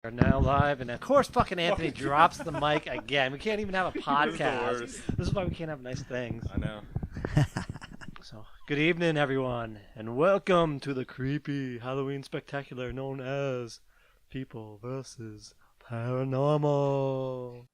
We're now live, and of course, fucking Anthony drops the mic again. We can't even have a podcast. This is why we can't have nice things. I know. So, good evening, everyone, and welcome to the creepy Halloween spectacular known as People vs. Paranormal.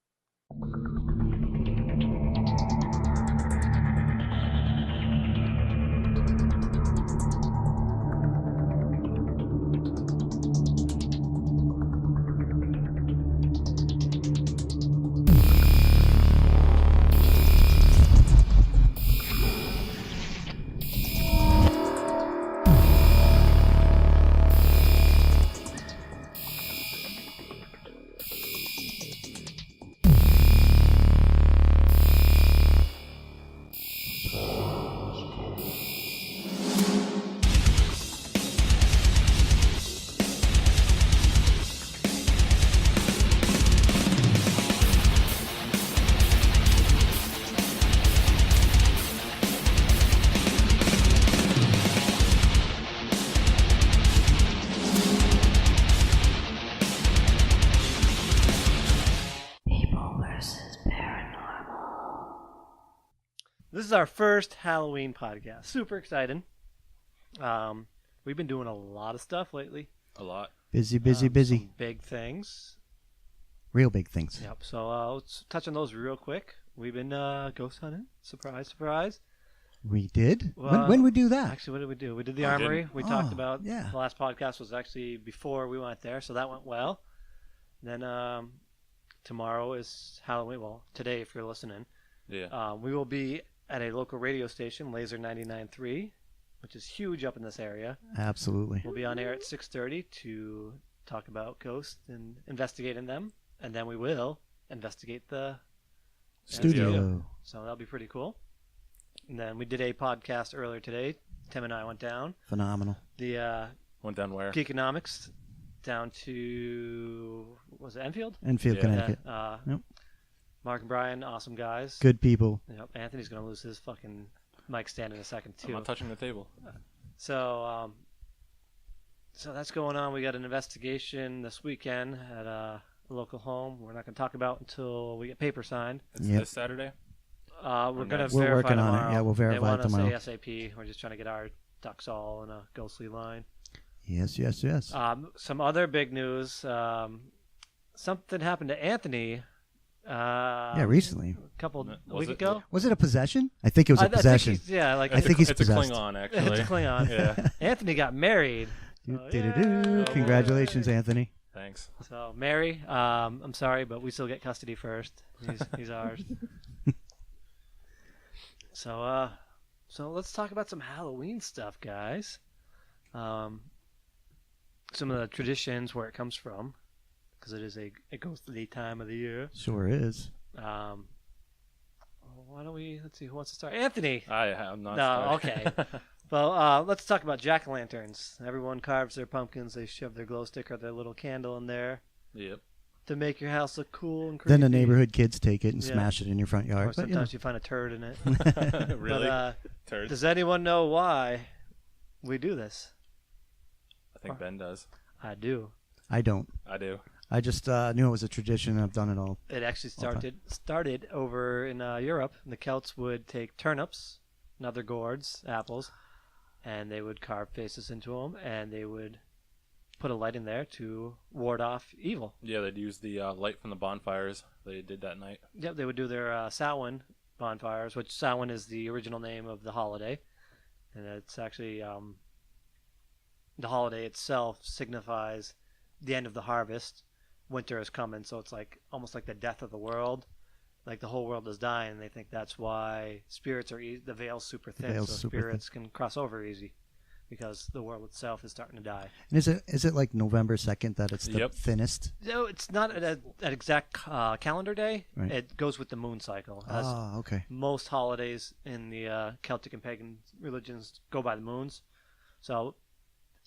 This is our first Halloween podcast. Super exciting. We've been doing a lot of stuff lately. A lot. Busy. Some big things. Real big things. Yep. So let's touch on those real quick. We've been ghost hunting. Surprise, surprise. We did? Well, when we do that? Actually, what did we do? We did the Armory. We talked about. Yeah. The last podcast was actually before we went there, so that went well. Then tomorrow is Halloween. Well, today, if you're listening. Yeah. We will be at a local radio station, Laser 99.3, which is huge up in this area. Absolutely. We'll be on air at 6:30 to talk about ghosts and investigating them, and then we will investigate the Studio. So that'll be pretty cool. And then we did a podcast earlier today. Tim and I went down. Phenomenal. The Went down where? Geekonomics down to, was it Enfield? Enfield, Yeah. Connecticut. Yep. Mark and Brian, awesome guys. Good people. Yep. Anthony's going to lose his fucking mic stand in a second, I'm too. not touching the table. So that's going on. We got an investigation this weekend at a local home. We're not going to talk about until we get paper signed. It's Yep. this Saturday? We're going to We're verify working on it. tomorrow. Yeah, we'll verify they want it tomorrow. us ASAP. We're just trying to get our ducks all in a ghostly line. Yes. Some other big news. Something happened to Anthony. Recently. A week ago. Was it a possession? I think it was a possession. I I think he's it's a possessed. Klingon, actually. it's a Klingon. Yeah. Anthony got married. Do-do-do-do. Congratulations, Anthony. Thanks. So Mary, I'm sorry, but we still get custody first. He's ours. So let's talk about some Halloween stuff, guys. Some of the traditions, where it comes from, because it is a ghostly time of the year. Sure is. Why don't we? Let's see who wants to start. Anthony. I'm not. No, sorry. okay. Well, let's talk about jack-o'-lanterns. Everyone carves their pumpkins. They shove their glow stick or their little candle in there Yep. to make your house look cool and creepy. Then the neighborhood kids take it and Yeah. smash it in your front yard. Or But, sometimes you find a turd in it. Really? But, Turd? does anyone know why we do this? I think Ben does. I do. I don't. I do. I just knew it was a tradition, and I've done it all. It actually Okay. started over in Europe. The Celts would take turnips and other gourds, apples, and they would carve faces into them, and they would put a light in there to ward off evil. Yeah, they'd use the light from the bonfires they did that night. Yep, they would do their Samhain bonfires, which Samhain is the original name of the holiday, and it's actually the holiday itself signifies the end of the harvest. Winter is coming, so it's like almost like the death of the world. Like the whole world is dying, and they think that's why spirits are the veil's super thin, veil's so super spirits can cross over easy because the world itself is starting to die. And is it like November 2nd that it's the Yep. thinnest? No, it's not an exact calendar day. Right. It goes with the moon cycle. As Okay. most holidays in the Celtic and pagan religions go by the moons. So,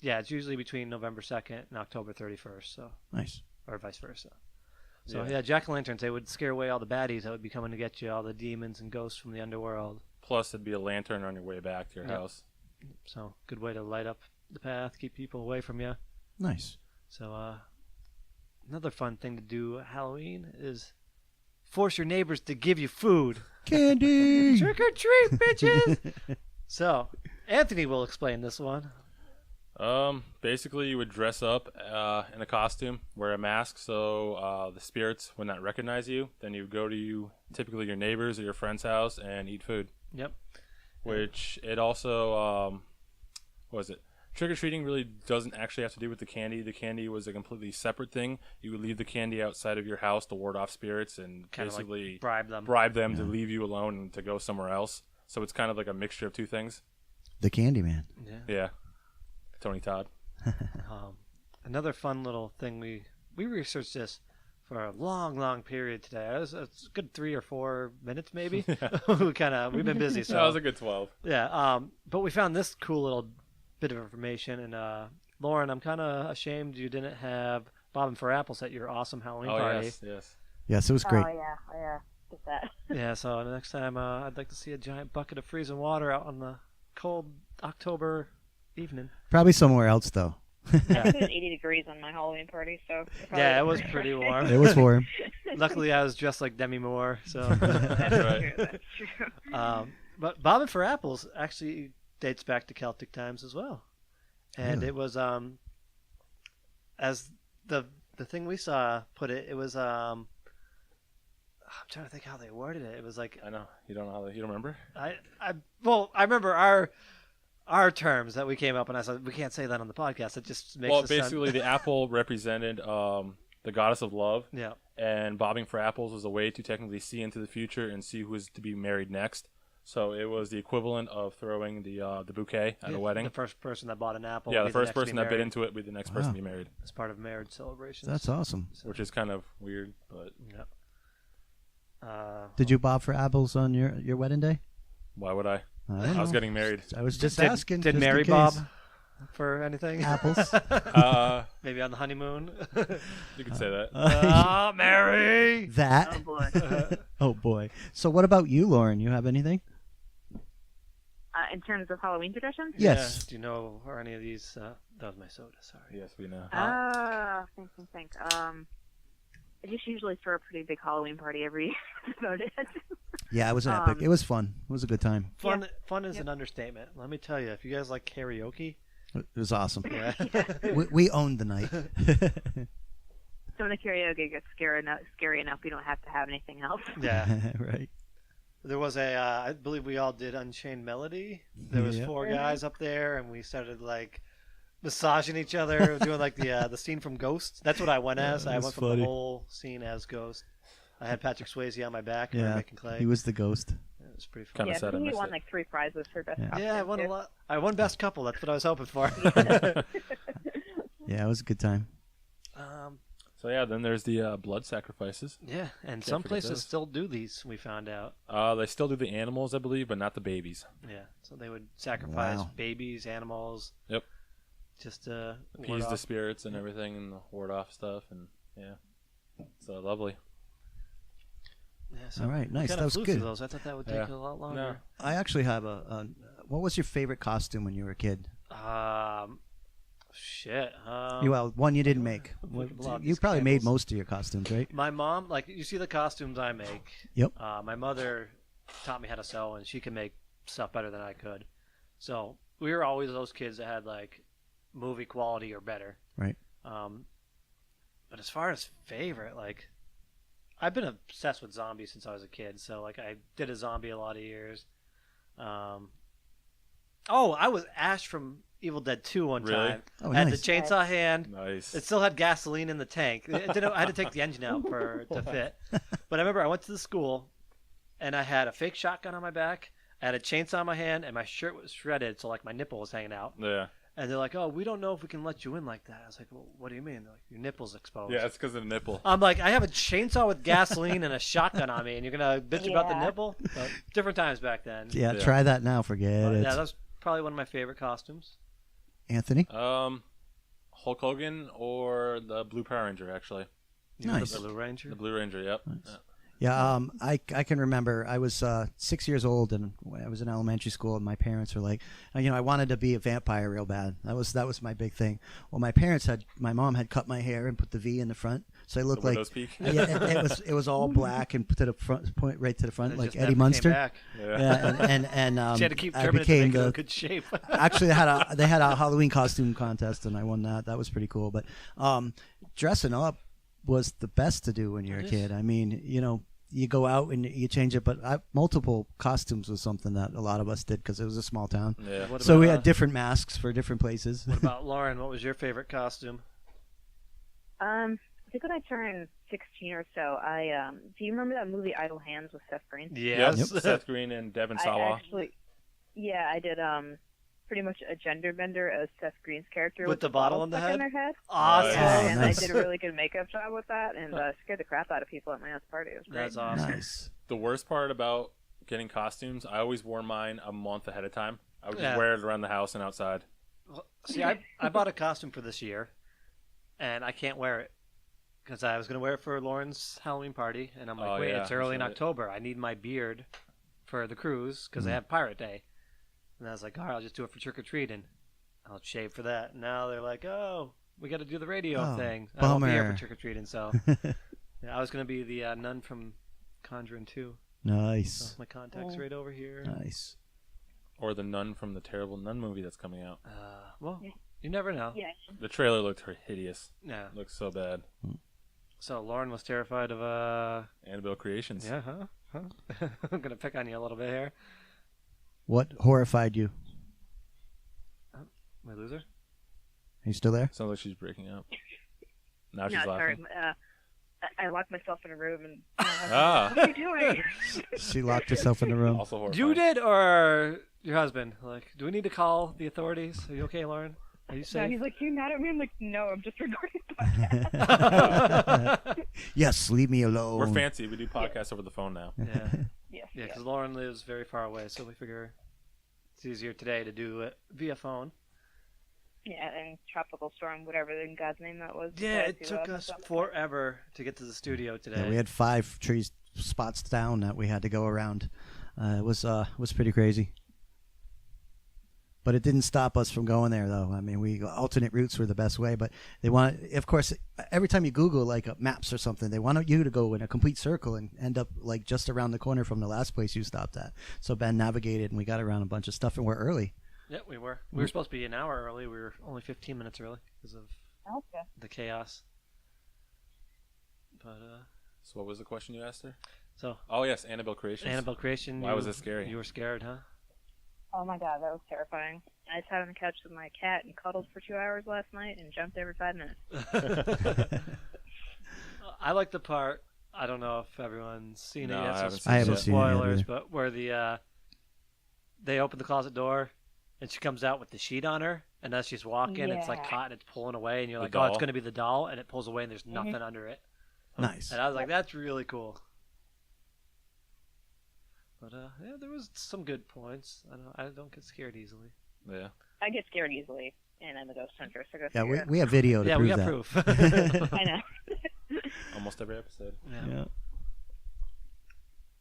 yeah, it's usually between November 2nd and October 31st, so, Nice. or vice versa. So, yeah, jack-o'-lanterns, they would scare away all the baddies that would be coming to get you, all the demons and ghosts from the underworld. Plus, it'd be a lantern on your way back to your Yep. house. So, good way to light up the path, keep people away from you. Nice. So, Another fun thing to do at Halloween is force your neighbors to give you food. Candy. Trick or treat, bitches! So, Anthony will explain this one. Basically, you would dress up in a costume, wear a mask, so the spirits would not recognize you. Then you would go to typically your neighbors or your friend's house and eat food. Yep. Which it also, what was it? Trick-or-treating really doesn't actually have to do with the candy. The candy was a completely separate thing. You would leave the candy outside of your house to ward off spirits and Kind of basically like bribe them. to leave you alone and to go somewhere else. So it's kind of like a mixture of two things. The Candyman. Yeah. Yeah. Tony Todd. Another fun little thing we researched this for a long period today. It's a good 3 or 4 minutes maybe. we've been busy. So That was a good 12. yeah. But we found this cool little bit of information, and Lauren, I'm kind of ashamed you didn't have Bobbin for Apples at your awesome Halloween party. Yes. Yes, it was great. Oh yeah, get that. Yeah. So next time, I'd like to see a giant bucket of freezing water out on the cold October evening. Probably somewhere else though. I think it was 80 degrees on my Halloween party, so Yeah, it was pretty warm. It was for him. Luckily, I was dressed like Demi Moore, so. That's right. true. That's true. But Bobbin for Apples actually dates back to Celtic times as well, and Really? it was as the thing we saw put it. It was I'm trying to think how they worded it. It was like I know. You don't know you don't remember? I remember our terms that we came up, and I said we can't say that on the podcast. It just makes Well, it sound- basically, the apple represented the goddess of love, yeah. and bobbing for apples was a way to technically see into the future and see who is to be married next. So it was the equivalent of throwing the bouquet at a wedding. The first person that bought an apple. Yeah, would the be first next to be person that bit married into it would be the next person to Wow. be married, as part of marriage celebrations. That's awesome. which is kind of weird, but Yeah. Did you bob for apples on your wedding day? why would I? I I don't was know. getting married. I was just did, asking. Did just in Mary case. Bob for anything? Apples. Maybe on the honeymoon. You could say that. Ah, Mary. Oh That. boy. Oh boy. So what about you, Lauren? You have anything? In terms of Halloween traditions? Yes. Yeah. Do you know or any of these? That was my soda. Sorry. Yes, we know. Think. I just usually throw a pretty big Halloween party every year. That's about it. Yeah, it was epic. It was fun. It was a good time. Fun is an understatement. Let me tell you, if you guys like karaoke, It was awesome. yeah. We owned the night. So when the karaoke gets scary enough, we don't have to have anything else. yeah. Right. There was I believe we all did Unchained Melody. There was Yeah. 4 guys up there, and we started like massaging each other, doing like the scene from Ghost. That's what I went as. that I was went from funny. the whole scene as Ghost. I had Patrick Swayze on my back, and we were Yeah. making clay. He was the ghost. It was pretty fun. Kinda Yeah, sad I he missed won it. like 3 prizes for best Yeah. costume. Yeah, I won a too. lot. I won best couple. That's what I was hoping for. Yeah, it was a good time. So yeah, then there's the blood sacrifices. Yeah, and Can't some forget places those. still do these. We found out. They still do the animals, I believe, but not the babies. Yeah, so they would sacrifice Wow. babies, animals. Yep. Just to ward Appease the off. spirits and everything, and ward off stuff, and yeah, it's lovely. Yeah, so All right, we nice. kinda That was flew good. through those. I thought that would take Yeah. a lot longer. No. I actually have a. What was your favorite costume when you were a kid? Shit. Well, one you didn't make. What- a lot of You these probably made candles. most of your costumes, right? My mom, like, you see the costumes I make. Yep. My mother taught me how to sew, and she can make stuff better than I could. So we were always those kids that had like movie quality or better. Right. But as far as favorite, like, I've been obsessed with zombies since I was a kid. So like, I did a zombie a lot of years. I was Ash from Evil Dead 2 one Really? time. Oh, I had nice. the chainsaw hand. Nice. It still had gasoline in the tank. I had to take the engine out to fit. But I remember I went to the school, and I had a fake shotgun on my back. I had a chainsaw in my hand, and my shirt was shredded, so like my nipple was hanging out. Yeah. And they're like, "Oh, we don't know if we can let you in like that." I was like, "Well, what do you mean?" They're like, "Your nipple's exposed." Yeah, it's because of the nipple. I'm like, I have a chainsaw with gasoline and a shotgun on me, and you're gonna bitch about the Yeah. nipple? But different times back then. Yeah, Yeah. try that now. Forget But it. yeah, that was probably one of my favorite costumes. Anthony? Hulk Hogan or the Blue Power Ranger, actually. You know, Nice. the Blue Ranger. The Blue Ranger, yep. Nice. Yeah, I can remember I was 6 years old and when I was in elementary school and my parents were like, I wanted to be a vampire real bad. That was my big thing. Well, my mom had cut my hair and put the V in the front, So I The looked like widow's peak. yeah, it was all black and to the front, point right to the front, It like just Eddie never came Munster. back. Yeah, and She had to keep I trimming it to became make it the in good shape. actually they had a Halloween costume contest and I won that. That was pretty cool. But dressing up was the best to do when you're a It is. kid. I mean, you go out and you change it, but multiple costumes was something that a lot of us did because it was a small town. Yeah. What So about, we had different masks for different places. What about Lauren? What was your favorite costume? I think when I turned 16 or so, do you remember that movie Idle Hands with Seth Green? Yes. Yep. Seth Green and Devin I Sawa. actually, I did pretty much a gender bender as Seth Green's character With the bottle on the stuck head? in their head. Awesome. Yeah, Oh, and nice. I did a really good makeup job with that, and scared the crap out of people at my aunt's party. It was great. That's awesome. Nice. The worst part about getting costumes, I always wore mine a month ahead of time. I would just Yeah. wear it around the house and outside. Well, see, I bought a costume for this year, and I can't wear it because I was going to wear it for Lauren's Halloween party, and I'm like, Oh, wait, yeah, it's early in that's right. October. I need my beard for the cruise because they have Pirate Day. And I was like, all right, I'll just do it for trick or treating. I'll shave for that. And now they're like, oh, we got to do the radio Oh, thing. I won't be here bummer. for trick or treating, so yeah, I was going to be the nun from Conjuring 2. Nice. So my contact's right over here. Nice. Or the nun from the terrible nun movie that's coming out. Well, Yeah. you never know. Yeah. The trailer looked hideous. Yeah. Looks so bad. So Lauren was terrified of Annabelle Creations. yeah, huh? I'm gonna pick on you a little bit here. What horrified you? My loser. Are you still there? Sounds like she's breaking up. Now No, she's sorry. laughing. I locked myself in a room and Ah. what are you doing? She locked herself in the room. Also horrifying. You did or your husband? Like, do we need to call the authorities? Are you okay, Lauren? Are you No, safe? he's like, you mad at me? I'm like, no, I'm just recording podcast. Yes, leave me alone. We're fancy. We do podcasts over the phone now. yeah, Yes. yeah. yes. Because Lauren lives very far away, so we figure it's easier today to do it via phone. Yeah, and tropical storm, whatever in God's name that was. Yeah, decided it to, took mess us up. forever to get to the studio today. Yeah, we had 5 trees spots down that we had to go around. It was pretty crazy. But it didn't stop us from going there, though. I mean, alternate routes were the best way. But they want, of course, every time you Google like maps or something, they want you to go in a complete circle and end up like just around the corner from the last place you stopped at. So Ben navigated, and we got around a bunch of stuff, and we're early. Yeah, we were. We were supposed to be an hour early. We were only 15 minutes early because of Okay. the chaos. But So what was the question you asked her? so Oh, yes, Annabelle Creations. Annabelle Creation. Why was it scary? You were scared, huh? Oh my God, that was terrifying. I sat on the couch with my cat and cuddled for 2 hours last night and jumped every 5 minutes. I like the part. I don't know if everyone's seen No, it yet. I haven't So seen it I haven't yet. seen it yet spoilers, either. but where they open the closet door and she comes out with the sheet on her, and as she's walking, it's like Yeah. caught and it's pulling away, and you're The like, oh, it's doll? going to be the doll, and it pulls away, and there's nothing under it. Nice. And I was like, that's really cool. But yeah, there was some good points. I don't get scared easily. Yeah. I get scared easily, and I'm a ghost hunter, so go Yeah, figure it. we have video to Yeah, prove we got that. proof. I know. Almost every episode. Yeah. Yeah.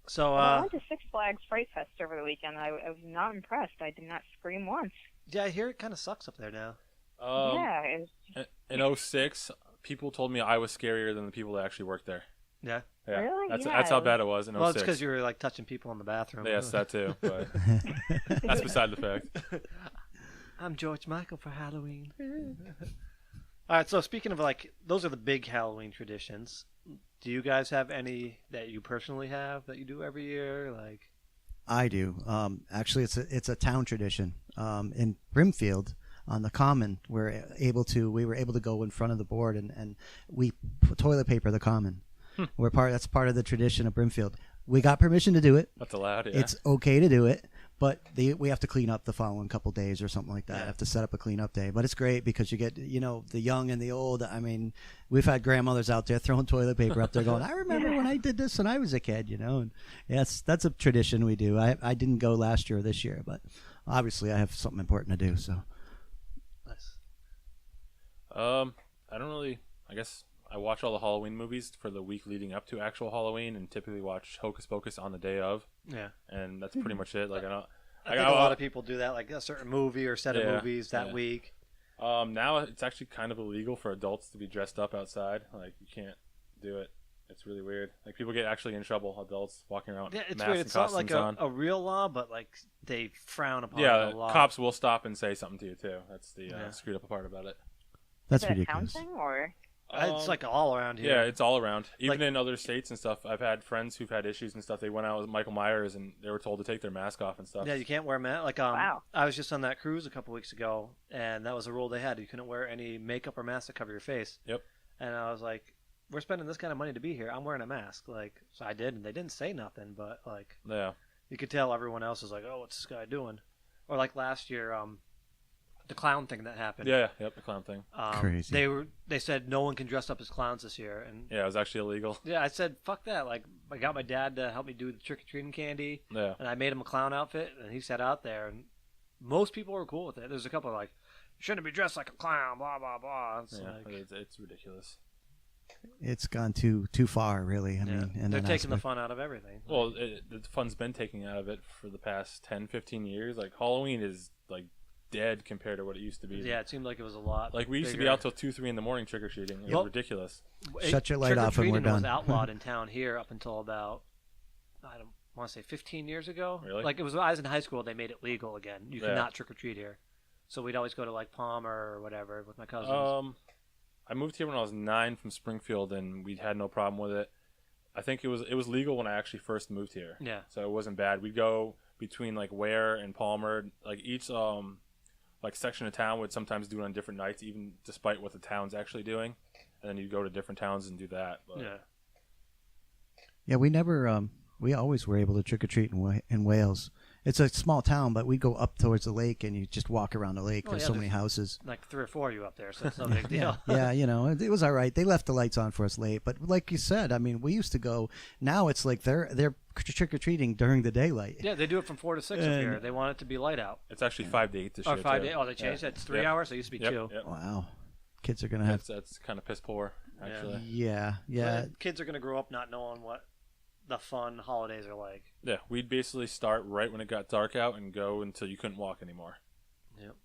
So I went to Six Flags Fright Fest over the weekend. I was not impressed. I did not scream once. yeah, I hear it kind of sucks up there now. Yeah, it was, In 06, people told me I was scarier than the people that actually worked there. Yeah. Yeah. Really? That's Yeah, that's how it was- bad it was in 06. Well, it's because you were like touching people in the bathroom. Yes, that too. But that's beside the fact. I'm George Michael for Halloween. All right, so speaking of like, those are the big Halloween traditions. Do you guys have any that you personally have that you do every year? Like, I do. Actually, it's a town tradition. In Brimfield, on the Common, we were able to go in front of the board and we toilet paper the Common. That's part of the tradition of Brimfield. We got permission to do it. That's allowed. Yeah. It's okay to do it, but we have to clean up the following couple days or something like that. Yeah. Have to set up a cleanup day. But it's great because you get, the young and the old. I mean, we've had grandmothers out there throwing toilet paper up there going, I remember when I did this when I was a kid, And yes, that's a tradition we do. I didn't go last year or this year, but obviously I have something important to do. So nice. I don't really. I guess I watch all the Halloween movies for the week leading up to actual Halloween, and typically watch Hocus Pocus on the day of, Yeah. and that's pretty much it. Like I don't. I think a lot of people do that, like a certain movie or set of Yeah, movies that yeah. week. Now it's actually kind of illegal for adults to be dressed up outside. Like you can't do it. It's really weird. Like people get actually in trouble. Adults walking around Yeah, with it's masks weird. and It's not like costumes on. a real law, but like they frown upon Yeah, the law. cops will stop and say something to you too. That's the Yeah. screwed up part about it. That's Is it a ridiculous. town thing or? It's like all around here. Yeah, it's all around. Even Like- in other states and stuff. I've had friends who've had issues and stuff. They went out with Michael Myers and they were told to take their mask off and stuff. Yeah, you can't wear mask. Like Wow. I was just on that cruise a couple weeks ago, and that was a rule they had. You couldn't wear any makeup or mask to cover your face. Yep. And I was like, we're spending this kind of money to be here. I'm wearing a mask. Like, so I did, and they didn't say nothing, but like Yeah. you could tell everyone else was like, oh, what's this guy doing? Or like last year, the clown thing that happened. Yeah. Yep. The clown thing. Crazy. They said no one can dress up as clowns this year, and Yeah, it was actually illegal. yeah, I said fuck that. Like, I got my dad to help me do the trick or treating candy, Yeah. and I made him a clown outfit, and he sat out there, and most people were cool with it. There's a couple like, you shouldn't be dressed like a clown, blah blah blah. It's Yeah. like, It's ridiculous. It's gone too far, really. I yeah, mean, in they're that taking the aspect. fun out of everything. Well, the fun's been taken out of it for the past 10, 15 years. Like Halloween is like dead compared to what it used to be. Yeah, it seemed like it was a lot. Like we used to be bigger. out till 2, 3 in the morning trick or treating. It was Well, ridiculous. Shut your light off and we're Trick-or-treating was done. outlawed in town here up until about, I don't want to say 15 years ago. Really? Like it was when I was in high school, they made it legal again. You Yeah. cannot trick or treat here. So we'd always go to like Palmer or whatever with my cousins. I moved here when I was 9 from Springfield, and we had no problem with it. I think it was legal when I actually first moved here, Yeah. so it wasn't bad. We'd go between like Ware and Palmer. Like each like section of town would sometimes do it on different nights, even despite what the town's actually doing. And then you'd go to different towns and do that. But Yeah. Yeah, we never. We always were able to trick or treat in Wales. It's a small town, but we go up towards the lake, and you just walk around the lake. Oh, There's yeah, so there's- many houses. Like 3 or 4 of you up there, so it's no big deal. Yeah, you know, it was all right. They left the lights on for us late, but like you said, I mean, we used to go. Now it's like they're trick or treating during the daylight. Yeah, they do it from 4 to 6 up And- here. They want it to be light out. it's actually 5 to 8 this Or year. 5 too. days. Oh, they changed Yeah. that. It's 3 Yep. hours. It used to be 2. Yep. Wow, kids are gonna have. That's kind of piss poor, actually. Yeah. But kids are going to grow up not knowing what the fun holidays are like. Yeah, we'd basically start right when it got dark out and go until you couldn't walk anymore. Yep.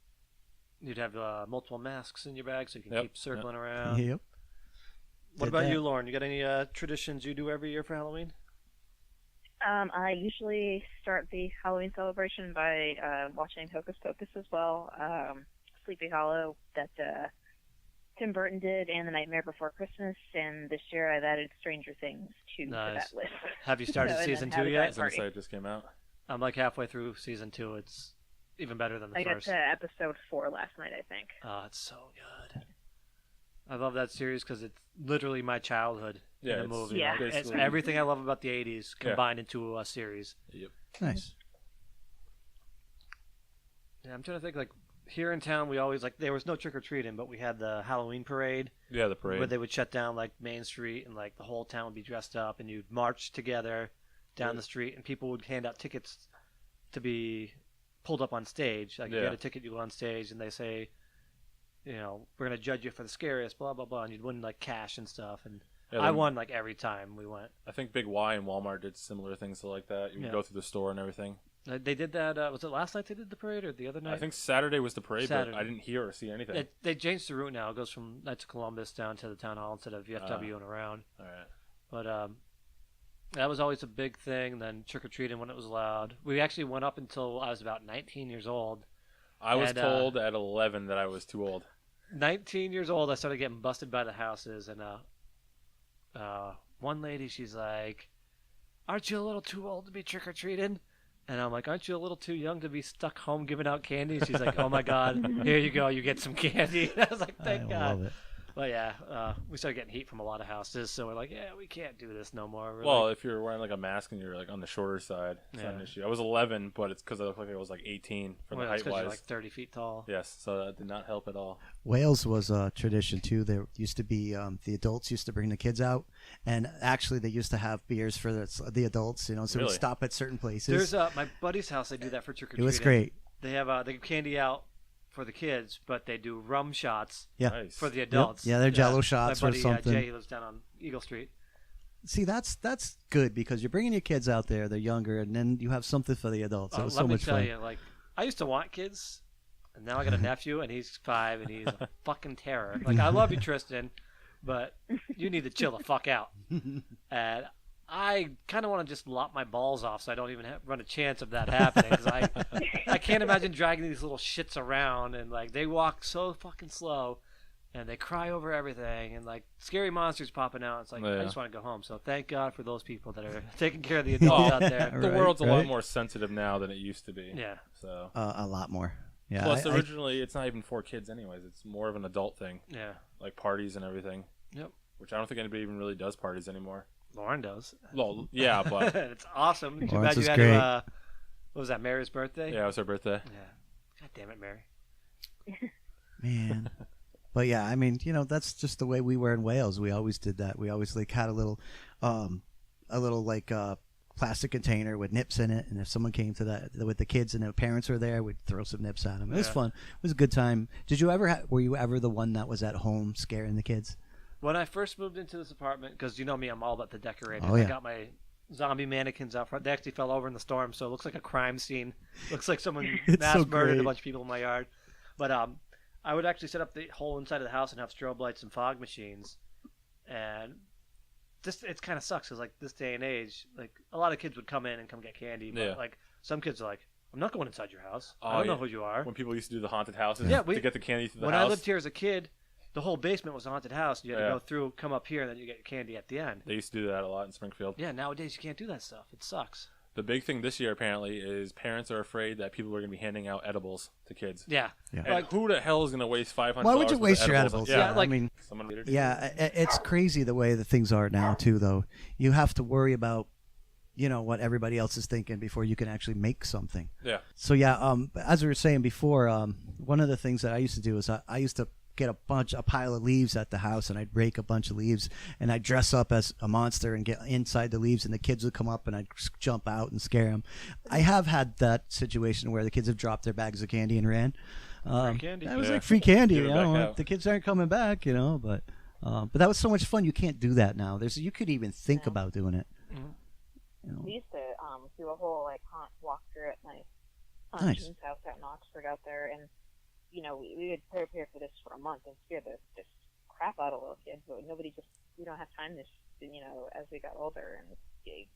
You'd have multiple masks in your bag so you can Yep, keep circling around. Yep. What Did about that. you, Lauren? You got any traditions you do every year for Halloween? I usually start the Halloween celebration by watching Hocus Pocus as well. Sleepy Hollow that Tim Burton did, and The Nightmare Before Christmas. And this year I've added Stranger Things to Nice. that list. Have you started So, and then season have 2 a yet? I was gonna Party. say it just came out. I'm like halfway through season 2. It's even better than the I got first. to episode 4 last night, I think. Oh, it's so good. I love that series because it's literally my childhood Yeah, in a it's movie. Yeah. Like, it's basically- everything I love about the 80s Yeah. combined into a series. Nice. Yeah, I'm trying to think, like, here in town, we always, like, there was no trick-or-treating, but we had the Halloween parade Yeah, the parade. where they would shut down, like, Main Street and, like, the whole town would be dressed up and you'd march together down the street and people would hand out tickets to be pulled up on stage. Like, if you Yeah. had a ticket, you go on stage and they say, you know, we're going to judge you for the scariest, blah, blah, blah, and you'd win, like, cash and stuff. And Yeah, I then- won, like, every time we went. I think Big Y and Walmart did similar things like that. You would Yeah. go through the store and everything. They did that, was it last night they did the parade or the other night? I think Saturday was the parade, Saturday. but I didn't hear or see anything. They changed the route now. It goes from Knights of Columbus down to the town hall instead of VFW and around. All right. But that was always a big thing. Then trick or treating when it was allowed. We actually went up until I was about 19 years old. I was And, told at 11 that I was too old. 19 years old, I started getting busted by the houses, and one lady, she's like, "Aren't you a little too old to be trick or treating?" And I'm like, "Aren't you a little too young to be stuck home giving out candy?" And she's like, "Oh my God, here you go, you get some candy." And I was like, "Thank I God." love it. But yeah, we started getting heat from a lot of houses, so we're like, "Yeah, we can't do this no more." We're Well, like, if you're wearing like a mask and you're like on the shorter side, it's not an Yeah. issue. I was 11, but it's because I looked like I was like 18 for the well, it's height 'cause wise. you're like 30 feet tall. Yes, so that did not help at all. Wales was a tradition too. There used to be the adults used to bring the kids out, and actually they used to have beers for the adults. You know, so we Really? stop at certain places. There's my buddy's house. They do that for trick or It treating. was great. They have they give candy out for the kids, but they do rum shots Yeah. Nice. for the adults. Yeah, they're Jell-O shots my or buddy, something. Jay, he lives down on Eagle Street. See, that's good because you're bringing your kids out there. They're younger, and then you have something for the adults. It was Let so me much tell fun. you, like, I used to want kids, and now I got a nephew, and he's 5, and he's a fucking terror. Like, I love you, Tristan, but you need to chill the fuck out. And I kind of want to just lop my balls off so I don't even run a chance of that happening. Because I can't imagine dragging these little shits around, and like they walk so fucking slow, and they cry over everything, and like scary monsters popping out. It's like I just want to go home. So thank God for those people that are taking care of the adults out there. The world's a lot more sensitive now than it used to be. Yeah. So A lot more. Yeah. Plus, originally, it's not even for kids anyways. It's more of an adult thing. Yeah. Like parties and everything. Yep. Which I don't think anybody even really does parties anymore. Lauren does. Well, yeah, but it's awesome. Too Lawrence bad you is had great. to, what was that, Mary's birthday? yeah, it was her birthday. Yeah. God damn it, Mary. Man. But yeah, I mean, that's just the way we were in Wales. We always did that. We always like had a little like plastic container with nips in it, and if someone came to that with the kids and their parents were there, we'd throw some nips at them. It was fun. It was a good time. Did you ever? Were you ever the one that was at home scaring the kids? When I first moved into this apartment, because you know me, I'm all about the decorating. Oh, yeah. I got my zombie mannequins out front. They actually fell over in the storm, so it looks like a crime scene. Looks like someone mass so murdered great. a bunch of people in my yard. But I would actually set up the whole inside of the house and have strobe lights and fog machines. And it kind of sucks because like this day and age, like a lot of kids would come in and come get candy, but like some kids are like, I'm not going inside your house. I don't know who you are. When people used to do the haunted houses Yeah, to get the candy through the when house. I lived here as a kid, the whole basement was a haunted house. You had to go through, come up here, and then you get candy at the end. They used to do that a lot in Springfield. Yeah, nowadays you can't do that stuff. It sucks. The big thing this year, apparently, is parents are afraid that people are going to be handing out edibles to kids. Yeah. Yeah. And who the hell is going to waste $500? Why would you worth waste of your edibles? Yeah, like- I mean, someone. yeah, it's crazy the way that things are now too. Though you have to worry about, what everybody else is thinking before you can actually make something. Yeah. So yeah, as we were saying before, one of the things that I used to do is I used to get a pile of leaves at the house, and I'd rake a bunch of leaves, and I'd dress up as a monster and get inside the leaves, and the kids would come up, and I'd jump out and scare them. I have had that situation where the kids have dropped their bags of candy and ran. Free candy. That was Yeah. like free candy, Give it back out. The kids aren't coming back, but that was so much fun. You can't do that now. You could even think about doing it. We used to do a whole haunt walkthrough at my Nice. June's house out in Oxford out there, and we would prepare for this for a month and scare the crap out of little kids, but we don't have time as we got older, and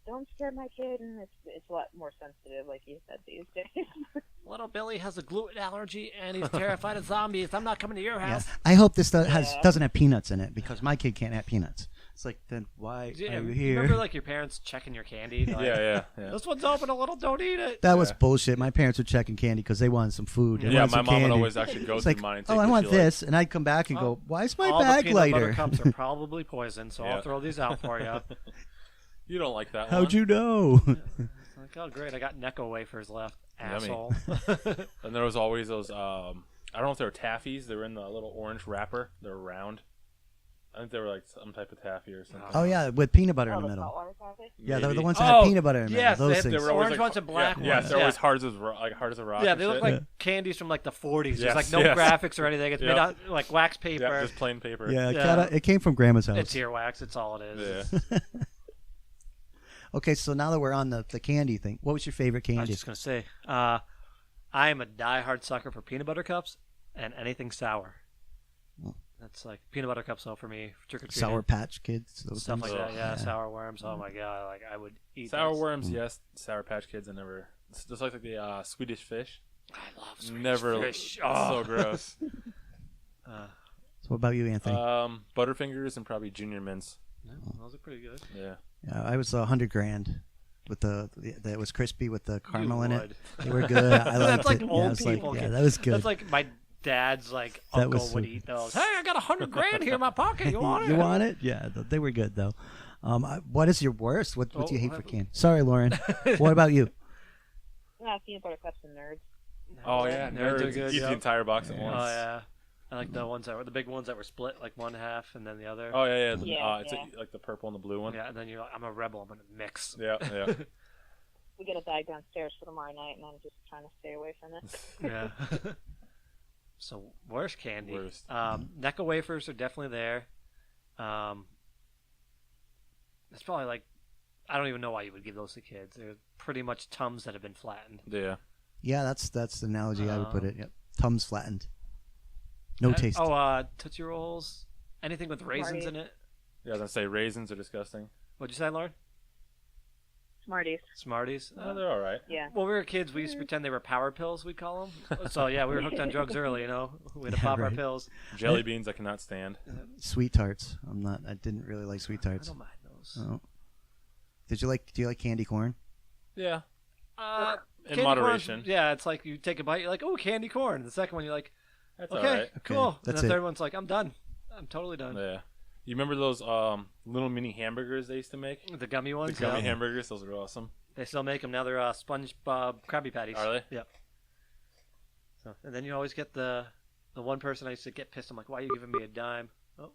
don't scare my kid, and it's a lot more sensitive, like you said, these days. Little Billy has a gluten allergy and he's terrified of zombies. I'm not coming to your Yeah. house. I hope this doesn't have peanuts in it, because my kid can't have peanuts. It's like, then why Yeah, are you you here? remember like your parents checking your candy? Like, Yeah. This one's open a little. Don't eat it. That was Yeah. bullshit. My parents were checking candy because they wanted some food. They Yeah, wanted my some mom would candy. always actually go It's through like, mine and oh, take I what want she liked. this, and I'd come back and go, why is my All the bag peanut butter lighter? cups are probably poison, so Yeah. I'll throw these out for you. You don't like that How'd one. you know? Like, oh great, I got Necco wafers left. Yummy. Asshole. And there was always those, I don't know if they were taffies. They were in the little orange wrapper. They were round. I think they were like some type of taffy or something. Oh yeah, with peanut butter in the the middle. saltwater coffee? Yeah, they're the Maybe. ones that have peanut butter in the yes, middle. Those they things. were always Orange ones and black yeah, ones. they're always Yeah. hard as a rock. Yeah, and they look shit. like candies from like the 40s. There's Yes, like no yes. graphics or anything. It's made Yep. out like wax paper. Yeah, just plain paper. Yeah, Yeah. it came from Grandma's house. It's earwax. It's all it is. Yeah. Okay, so now that we're on the candy thing, what was your favorite I was candy? just gonna say, I am a diehard sucker for peanut butter cups and anything sour. That's like peanut butter cups all for me. Trick or treating. Sour Patch Kids, those Stuff things? like that. Yeah, Yeah. sour worms. Oh my god, like I would eat Sour those. worms, yes. Sour Patch Kids, I never. It's just like the Swedish fish. I love Swedish Never. fish. It's Oh. so gross. So what about you, Anthony? Butterfingers and probably Junior Mints. Yeah, those are pretty good. Yeah. I was $100 grand with that was crispy with the caramel in it. would. They were good. I liked That's like it. old yeah, it's people. Like, yeah, that was good. That's like my dad's like That uncle was so would good. eat those. Hey, I got $100 here in my pocket. You want it? You want it? Yeah, they were good though. What is your worst? What do you hate for candy? Sorry, Lauren. What about you? Peanut butter cups and nerds. Oh yeah, Nerds are nerds. good, Eat yep. the entire box at Oh once. yeah, I like the ones that were the big ones that were split, like one half and then the other. Oh yeah. Yeah, It's yeah. like the purple and the blue one. Yeah, and then you're like, I'm a rebel. I'm gonna mix. Yeah. We get a bag downstairs for tomorrow night, and I'm just trying to stay away from it. Yeah. So worst candy. Worst. Necco wafers are definitely there. It's probably like I don't even know why you would give those to kids. They're pretty much Tums that have been flattened. Yeah. Yeah, that's the analogy I would put it. Yep. Tums flattened. No taste. Oh, Tootsie Rolls anything with raisins Smarties. in it. Yeah, I was gonna say raisins are disgusting. What'd you say, Lauren? Smarties. Smarties. Oh, they're all right. Yeah. When we were kids, we used to pretend they were power pills. We call them. So yeah, we were hooked on drugs early. You know, we had to Yeah, pop our right. pills. Jelly beans I cannot stand. Sweet tarts. I didn't really like sweet I tarts. don't mind those. Oh. Do you like candy corn? Yeah, Uh, in candy corn's- moderation. Yeah, it's like you take a bite, you're like, oh, candy corn. The second one, you're like, That's okay, all right. cool. That's and the it. third one's like, I'm done. I'm totally done. Yeah. You remember those little mini hamburgers they used to make? The gummy The ones, gummy yeah. hamburgers, those were awesome. They still make them now. They're SpongeBob Krabby Patties. Are they? Yep. So, and then you always get the one person I used to get pissed. I'm like, why are you giving me a dime? Oh,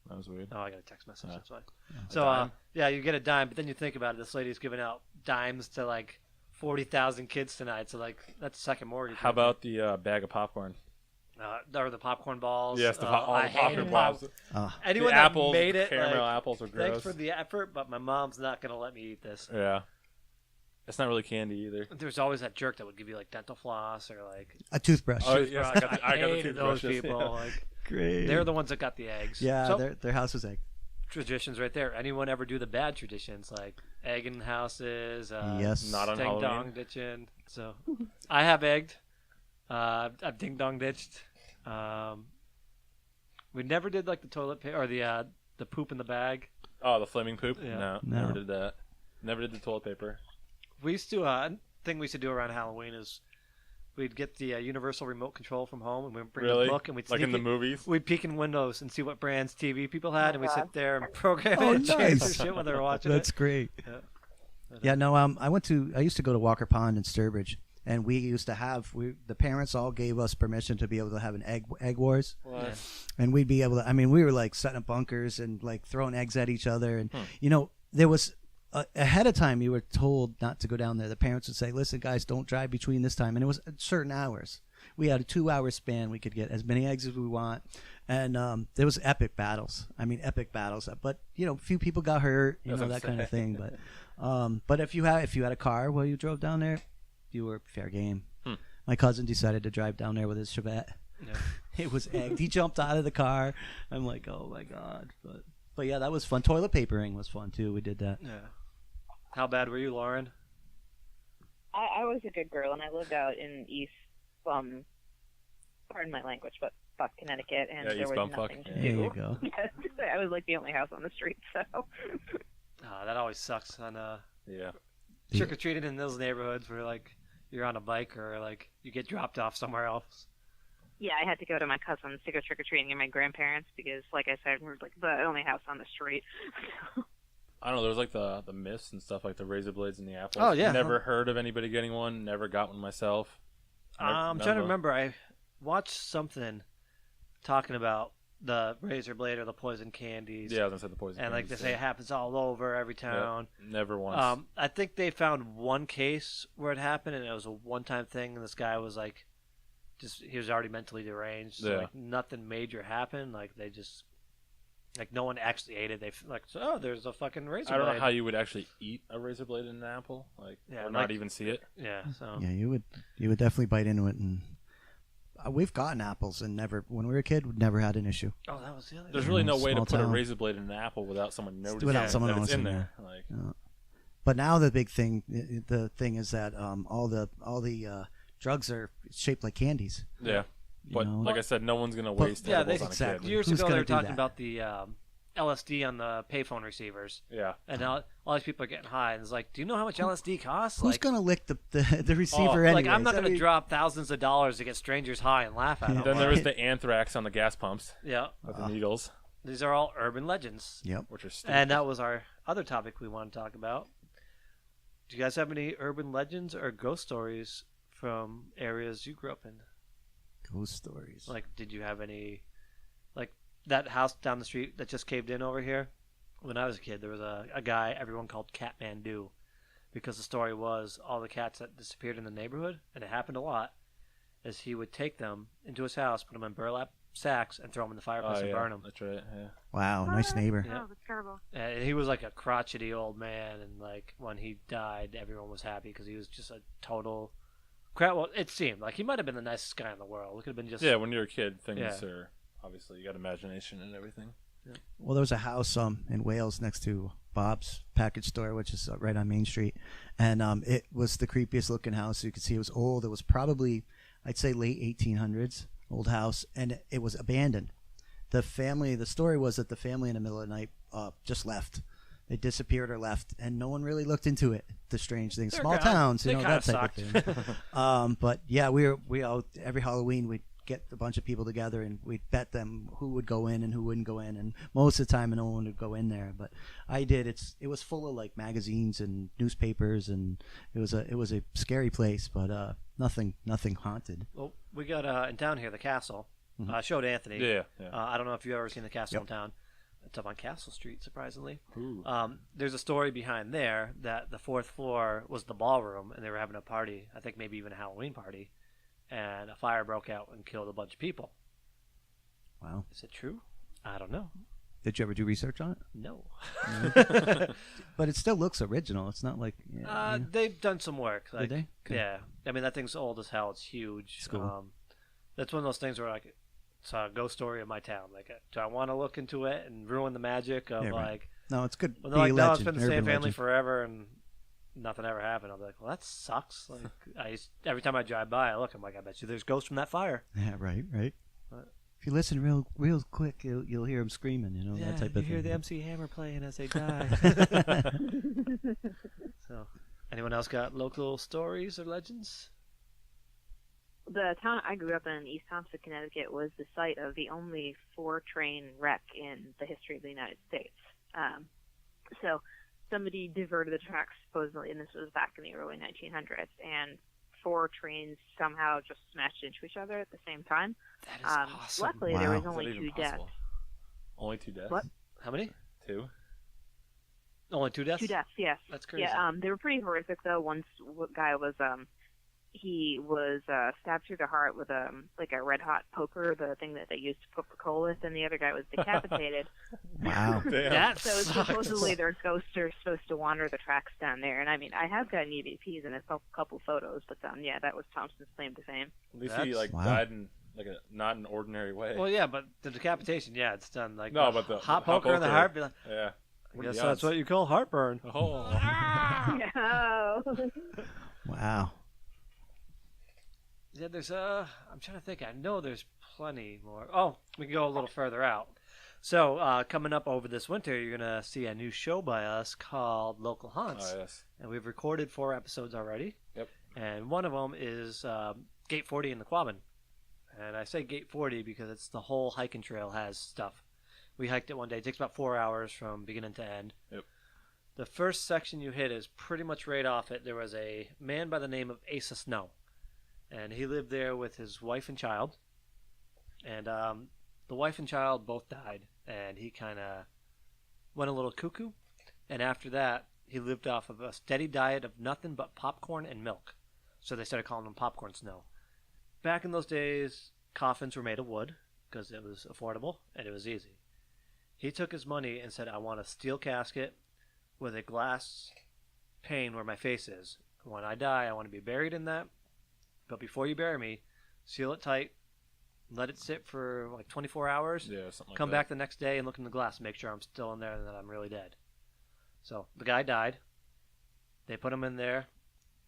That was weird. oh, I got a text message. Yeah. That's why. A So dime? yeah, you get a dime, but then you think about it. This lady's giving out dimes to like 40,000 kids tonight. So like that's a second mortgage. How about the bag of popcorn? or the popcorn balls? Yes, all I the hated popcorn pop- balls. Anyone the that apples, made it, caramel like, apples are gross. thanks for the effort, but my mom's not gonna let me eat this. Yeah. It's not really candy either. There's always that jerk that would give you like dental floss or like. A toothbrush. Oh, yes, I got the hated those toothbrushes, people. yeah. Like, Great. they're the ones that got the eggs. Yeah, So, their house was egg. traditions right there. Anyone ever do the bad traditions like egging houses? Yes. Not on ding Halloween. dong ditching. So I have egged. I've ding dong ditched. We never did like the toilet paper or the poop in the bag. Oh, the flaming poop? Yeah. No, No. never did that. Never did the toilet paper. We used to thing we used to do around Halloween is we'd get the universal remote control from home and we'd bring Really? a book and we'd Like sneak in the it- movies? We'd peek in windows and see what brands TV people had, and we'd God. sit there and program Oh, it and change nice. their shit when they were watching That's it. great. Yeah. Yeah, no, I used to go to Walker Pond in Sturbridge, and we used to have the parents all gave us permission to be able to have an egg wars, What? and we'd be able to. I mean, we were like setting up bunkers and like throwing eggs at each other, and you know, there was. Ahead of time, you were told not to go down there. The parents would say, "Listen, guys, don't drive between this time." And it was at certain hours. We had a 2-hour span. We could get as many eggs as we want, and there was epic battles. I mean, epic battles. But you know, a few people got hurt. You That's know what I'm that kind of saying. thing. But if you had a car while you drove down there, you were fair game. My cousin decided to drive down there with his Chevette. Yeah. It was egged. He jumped out of the car. I'm like, oh my god. But yeah, that was fun. Toilet papering was fun too. We did that. Yeah. How bad were you, Lauren? I was a good girl, and I lived out in East, pardon my language, but fuck Connecticut, and Yeah, there East was Bumfuck. nothing to There do. you go. I was like the only house on the street, so. That always sucks on Yeah. trick or treating in those neighborhoods where like you're on a bike or like you get dropped off somewhere else. Yeah, I had to go to my cousin's to go trick or treating and my grandparents because, like I said, we're like the only house on the street. I don't know. There was like the myths and stuff, like the razor blades and the apples. Oh, yeah. Never heard of anybody getting one. Never got one myself. I'm trying to remember. I watched something talking about the razor blade or the poison candies. Yeah, I was gonna say the poison. And like they candies, say, yeah. it happens all over every town. Never once. I think they found one case where it happened, and it was a one-time thing. And this guy was like, he was already mentally deranged. So Yeah. like nothing major happened. Like they just, like no one actually ate it. They like, oh, there's a fucking razor I don't blade. know how you would actually eat a razor blade in an apple, Yeah, or like- not even see it. Yeah. So Yeah, you would definitely bite into it, and we've gotten apples and never. When we were a kid, we never had an issue. oh, that was the other. There's thing. really no way to Small put a town. razor blade in an apple without someone noticing Without someone that it's in noticing, there. Like, But now the big thing, the thing is that all the drugs are shaped like candies. yeah. You But know? like I said, no one's gonna But- waste Yeah, edibles they- on a exactly. kid. Years Who's ago, they gonna were do talking that? about the LSD on the payphone receivers, Yeah. and now all these people are getting high. And it's like, do you know how much LSD costs? Who's like, gonna lick the receiver anyway? like I'm not going to drop thousands of dollars to get strangers high and laugh at them. Then there Like, was the anthrax on the gas pumps yeah, with the needles, these are all urban legends. Yep. which are stupid. And that was our other topic we want to talk about. Do you guys have any urban legends or ghost stories from areas you grew up in? Ghost stories. Like, did you have any, like that house down the street that just caved in over here? When I was a kid, there was a guy everyone called Catmandu, because the story was all the cats that disappeared in the neighborhood, and it happened a lot, is he would take them into his house, put them in burlap sacks, and throw them in the fireplace and burn them. That's right. Yeah. Wow, nice neighbor. Yeah. Oh, that's terrible. And he was like a crotchety old man, and like when he died, everyone was happy because he was just a total crap. Well, it seemed like he might have been the nicest guy in the world. It could have been just Yeah, when you're a kid, things Yeah. are obviously you got imagination and everything. Well, there was a house in Wales next to Bob's package store, which is right on Main Street, and it was the creepiest looking house. You could see it was old. It was probably, I'd say, late 1800s, old house, and it was abandoned. The story was that the family in the middle of the night just left. They disappeared or left, and no one really looked into it. The strange thing, They're small kinda- towns, they that kinda type of thing. But yeah, we all every Halloween we'd get a bunch of people together and we'd bet them who would go in and who wouldn't go in, and most of the time no one would go in there. But I did. It was full of like magazines and newspapers, and it was a scary place, but nothing haunted. Well, we got in town here the castle. Mhm. I showed Anthony. Yeah. I don't know if you've ever seen the castle Yep. in town. It's up on Castle Street, surprisingly. Ooh. There's a story behind there that the fourth floor was the ballroom, and they were having a party. I think maybe even a Halloween party, and a fire broke out and killed a bunch of people. Wow. Is it true? I don't know. Did you ever do research on it? No. But it still looks original. It's not like They've done some work. Like, Did they? Okay. Yeah. I mean, that thing's old as hell. It's huge. It's cool. That's one of those things where like it's a ghost story of my town. Like, do I want to look into it and ruin the magic of Yeah, right. like? No, it's good. Well, they're like, Be a no, it's legend, been the same urban family legend. forever, and nothing ever happened. I'll be like, well, that sucks. Like, every time I drive by, I look. I'm like, I bet you there's ghosts from that fire. Yeah, right. What? If you listen real quick, you'll hear them screaming. That type of thing. MC Hammer playing as they die. So, anyone else got local stories or legends? The town I grew up in, East Thompson, Connecticut, was the site of the only 4-train wreck in the history of the United States. So somebody diverted the tracks, supposedly, and this was back in the early 1900s, and 4 trains somehow just smashed into each other at the same time. That is awesome. Luckily, there Wow. was Is that only even 2 deaths. possible? Only 2 deaths? What? How many? 2? Only 2 deaths. 2 deaths, yes. That's crazy. Yeah, they were pretty horrific, though. One guy was, he was stabbed through the heart with a red hot poker, the thing that they used to cook the coal with, and the other guy was decapitated. Wow. Damn. That So sucks. supposedly their ghosts are supposed to wander the tracks down there, and I mean, I have gotten EVPs and a couple photos, but yeah, that was Thompson's claim to fame. At least he That's- Wow. died in not an ordinary way. Well, yeah, but the decapitation, yeah, it's done like No, but the hot hot poker in the poker- heart. Be like, yeah. I What are guess the that's odds? what you call heartburn. Oh. No. Wow. Yeah, there's I'm trying to think. I know there's plenty more. Oh, we can go a little further out. So coming up over this winter, you're gonna see a new show by us called Local Haunts, Oh, yes. and we've recorded 4 episodes already. Yep. And one of them is Gate 40 in the Quabbin. And I say Gate 40 because it's the whole hiking trail has stuff. We hiked it one day. It takes about 4 hours from beginning to end. Yep. The first section you hit is pretty much right off it. There was a man by the name of Asa Snow, and he lived there with his wife and child. And the wife and child both died, and he kind of went a little cuckoo. And after that, he lived off of a steady diet of nothing but popcorn and milk. So they started calling him Popcorn Snow. Back in those days, coffins were made of wood because it was affordable and it was easy. He took his money and said, I want a steel casket with a glass pane where my face is. When I die, I want to be buried in that. But before you bury me, seal it tight, let it sit for like 24 hours, Yeah, something like come that. back the next day and look in the glass and make sure I'm still in there and that I'm really dead. So the guy died. They put him in there,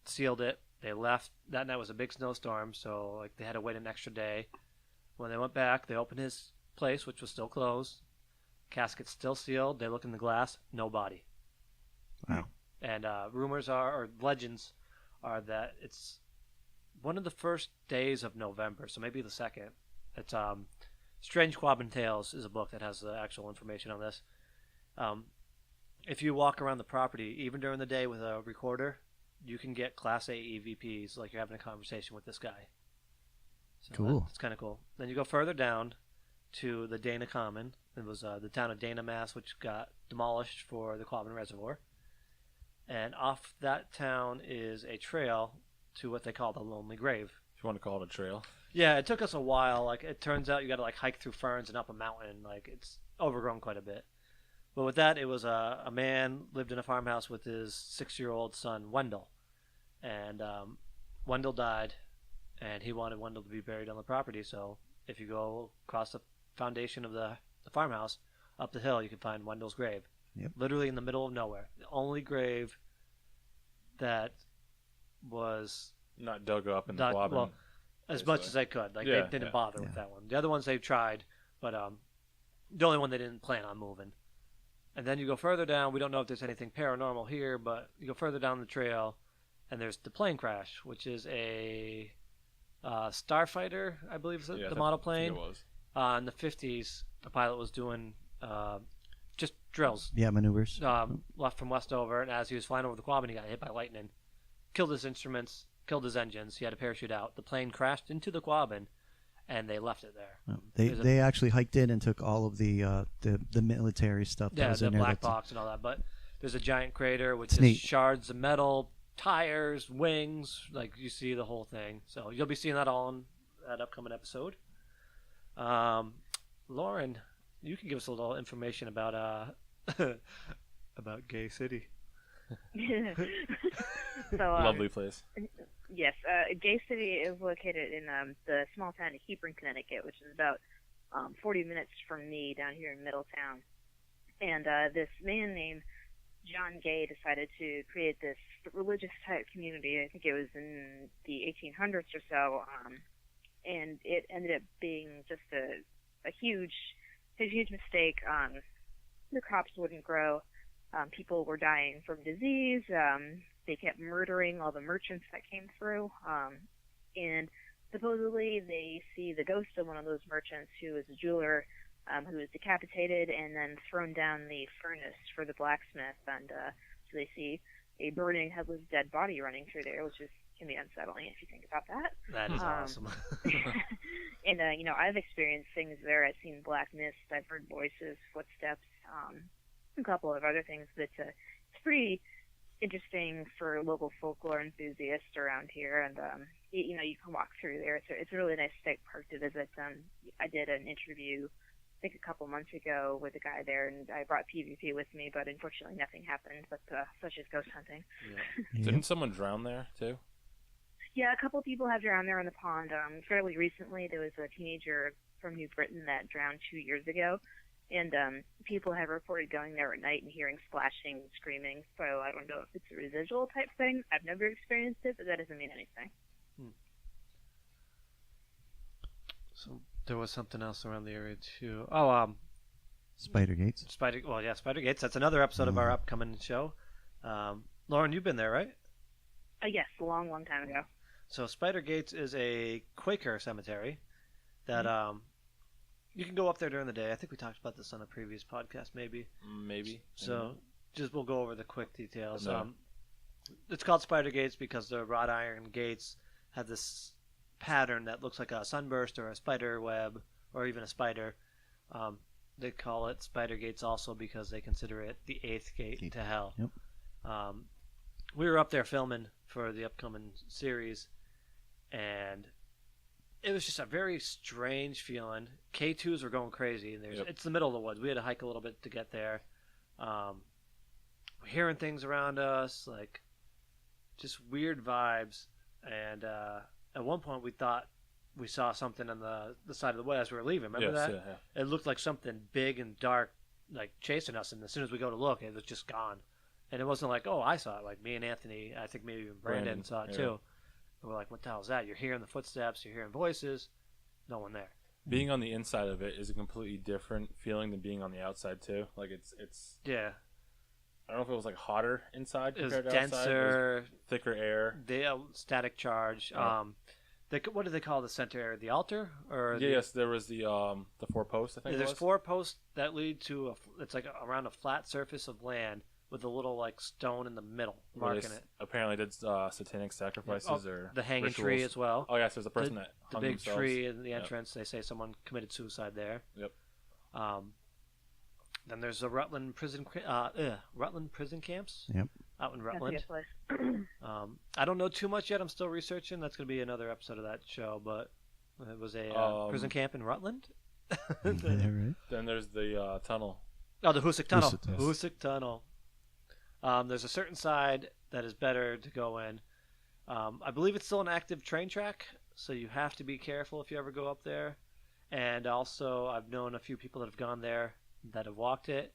sealed it. They left. That night was a big snowstorm, so like they had to wait an extra day. When they went back, they opened his place, which was still closed. Casket's still sealed. They look in the glass, no body. Wow. And rumors are, or legends are, that it's one of the first days of November, so maybe the second. It's Strange Quabbin Tales is a book that has the actual information on this. If you walk around the property, even during the day with a recorder, you can get Class A EVPs like you're having a conversation with this guy. So Cool. It's kind of cool. Then you go further down to the Dana Common. It was the town of Dana, Mass, which got demolished for the Quabbin Reservoir. And off that town is a trail to what they call the Lonely Grave. If you want to call it a trail. Yeah, it took us a while. Like, it turns out you got to like hike through ferns and up a mountain. Like, it's overgrown quite a bit. But with that, it was a man lived in a farmhouse with his 6-year-old son Wendell, and Wendell died, and he wanted Wendell to be buried on the property. So if you go across the foundation of the farmhouse, up the hill, you can find Wendell's grave. Yep. Literally in the middle of nowhere. The only grave that was Not dug up in the not, Quabbin. well, as basically. much as they could. Like Yeah, they didn't yeah. bother with Yeah. that one. The other ones they tried, but the only one they didn't plan on moving. And then you go further down. We don't know if there's anything paranormal here, but you go further down the trail, and there's the plane crash, which is a Starfighter, I believe is Yeah, the I model think plane. it was. In the 50s, the pilot was doing just drills. Yeah, maneuvers. Left from Westover, and as he was flying over the Quabbin, he got hit by lightning, killed his instruments, killed his engines. He had to parachute out. The plane crashed into the Quabbin, and they left it there. there's a- They actually hiked in and took all of the military stuff that Yeah, was the in there. black that's- box and all that. But there's a giant crater with It's just neat. shards of metal, tires, wings. Like you see the whole thing. So you'll be seeing that all in that upcoming episode. Lauren, you can give us a little information about about Gay City. So, Lovely place. yes, Gay City is located in the small town of Hebron, Connecticut, which is about 40 minutes from me down here in Middletown. And this man named John Gay decided to create this religious type community. I think it was in the 1800s or so, and it ended up being just a huge mistake. The crops wouldn't grow. People were dying from disease. They kept murdering all the merchants that came through. And supposedly they see the ghost of one of those merchants who was a jeweler, who was decapitated and then thrown down the furnace for the blacksmith. And so they see a burning headless dead body running through there, which can be unsettling if you think about that. That is awesome. And I've experienced things there. I've seen black mist. I've heard voices, footsteps, a couple of other things. But it's pretty interesting for local folklore enthusiasts around here. And you can walk through there. It's a really nice state park to visit. I did an interview, I think a couple months ago, with a guy there, and I brought PvP with me, but unfortunately nothing happened. But such is ghost hunting. Yeah. Didn't someone drown there too? Yeah, a couple of people have drowned there in the pond. Fairly recently, there was a teenager from New Britain that drowned 2 years ago, and people have reported going there at night and hearing splashing and screaming. So I don't know if it's a residual type thing. I've never experienced it, but that doesn't mean anything. So there was something else around the area too. Oh, Spider Gates. Spider Gates. That's another episode of our upcoming show. Lauren, you've been there, right? Yes, a long, long time ago. So Spider Gates is a Quaker cemetery that you can go up there during the day. I think we talked about this on a previous podcast, maybe. Maybe. So just we'll go over the quick details. No. It's called Spider Gates because the wrought iron gates have this pattern that looks like a sunburst or a spider web or even a spider. They call it Spider Gates also because they consider it the eighth gate to hell. Yep. We were up there filming for the upcoming series, and it was just a very strange feeling. K2s were going crazy, and it's the middle of the woods. We had to hike a little bit to get there. We're hearing things around us, like just weird vibes. And at one point, we thought we saw something on the side of the wood as we were leaving. Remember that? Yeah. It looked like something big and dark, like chasing us. And as soon as we go to look, it was just gone. And it wasn't like, oh, I saw it. Like me and Anthony, I think maybe even Brandon saw it too. And we're like, what the hell is that? You're hearing the footsteps, you're hearing voices, no one there. Being on the inside of it is a completely different feeling than being on the outside too. Like it's. Yeah. I don't know if it was like hotter inside It was compared to outside. It denser, was thicker air. static charge. Yeah. What do they call the center area? The altar? Or Yes, there was the 4 posts. I think there's it was. 4 posts that lead to it's like around a flat surface of land with a little like stone in the middle Where they marking it. Apparently did satanic sacrifices or The hanging rituals. tree as well. Oh yes, there's a person that The hung big themselves. tree in the entrance. They say someone committed suicide there. Yep. Then there's the Rutland prison camps. Yep. Out in That's a Rutland. good place. I don't know too much yet. I'm still researching. That's going to be another episode of that show. But it was a prison camp in Rutland. Yeah, right. Then there's the tunnel. Oh, the Hoosick Tunnel. Hoosick, yes. Hoosick Tunnel. There's a certain side that is better to go in. I believe it's still an active train track, so you have to be careful if you ever go up there. And also, I've known a few people that have gone there that have walked it,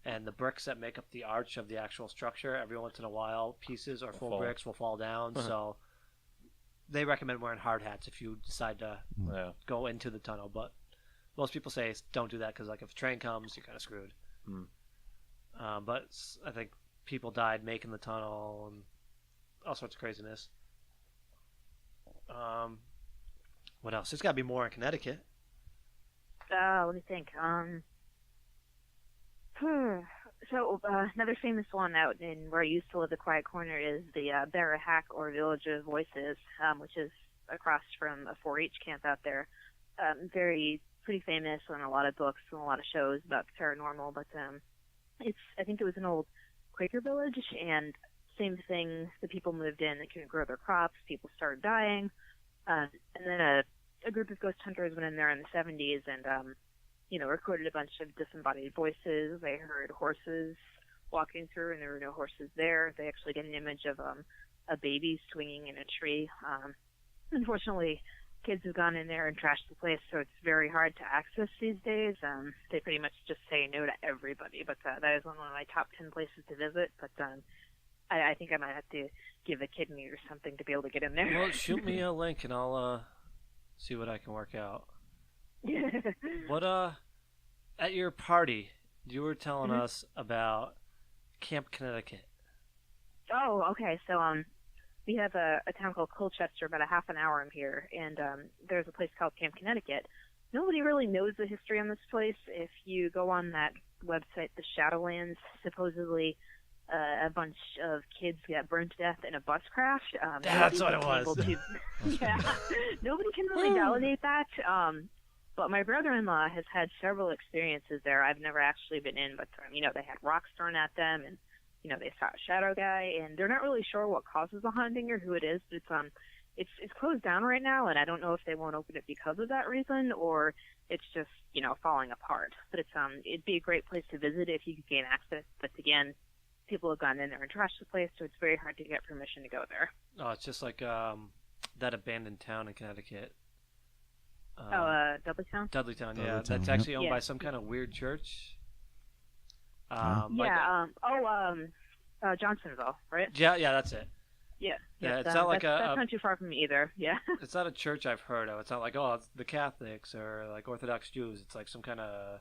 and the bricks that make up the arch of the actual structure, every once in a while, pieces or full fall. bricks will fall down. So they recommend wearing hard hats if you decide to Yeah. go into the tunnel. But most people say don't do that because, like, if a train comes, you're kind of screwed. Hmm. But I think people died making the tunnel and all sorts of craziness. What else? There's got to be more in Connecticut. Let me think. So another famous one out in where I used to live, the Quiet Corner, is the Barrahack or Village of Voices, which is across from a 4-H camp out there. Pretty famous on a lot of books and a lot of shows about the paranormal. But I think it was an old Quaker village, and same thing. The people moved in; they couldn't grow their crops. People started dying, and then a group of ghost hunters went in there in the 70s and recorded a bunch of disembodied voices. They heard horses walking through, and there were no horses there. They actually get an image of a baby swinging in a tree. Unfortunately, kids have gone in there and trashed the place, so it's very hard to access these days. They pretty much just say no to everybody, but that is one of my top 10 places to visit. But I think I might have to give a kidney or something to be able to get in there. Well, shoot me a link and I'll see what I can work out. What at your party, you were telling us about Camp Connecticut. Oh, okay. So we have a town called Colchester, about a half an hour from here, and there's a place called Camp Connecticut. Nobody really knows the history on this place. If you go on that website, the Shadowlands, supposedly a bunch of kids got burned to death in a bus crash. That's what it was. Yeah, nobody can really validate that. But my brother-in-law has had several experiences there. I've never actually been in, but they had rocks thrown at them, and they saw a shadow guy, and they're not really sure what causes the haunting or who it is. But it's closed down right now, and I don't know if they won't open it because of that reason or it's just falling apart. But it'd be a great place to visit if you could gain access. But again, people have gone in there and trashed the place, so it's very hard to get permission to go there. Oh, it's just like that abandoned town in Connecticut. Dudleytown? Dudleytown, yeah. Dudleytown, That's actually owned yeah. by some kind of weird church. Johnsonville, right? Yeah, that's it. Yeah. Yeah, it's that's, not like that's not too far from me either. Yeah. It's not a church I've heard of. It's not like, it's the Catholics or like Orthodox Jews. It's like some kind of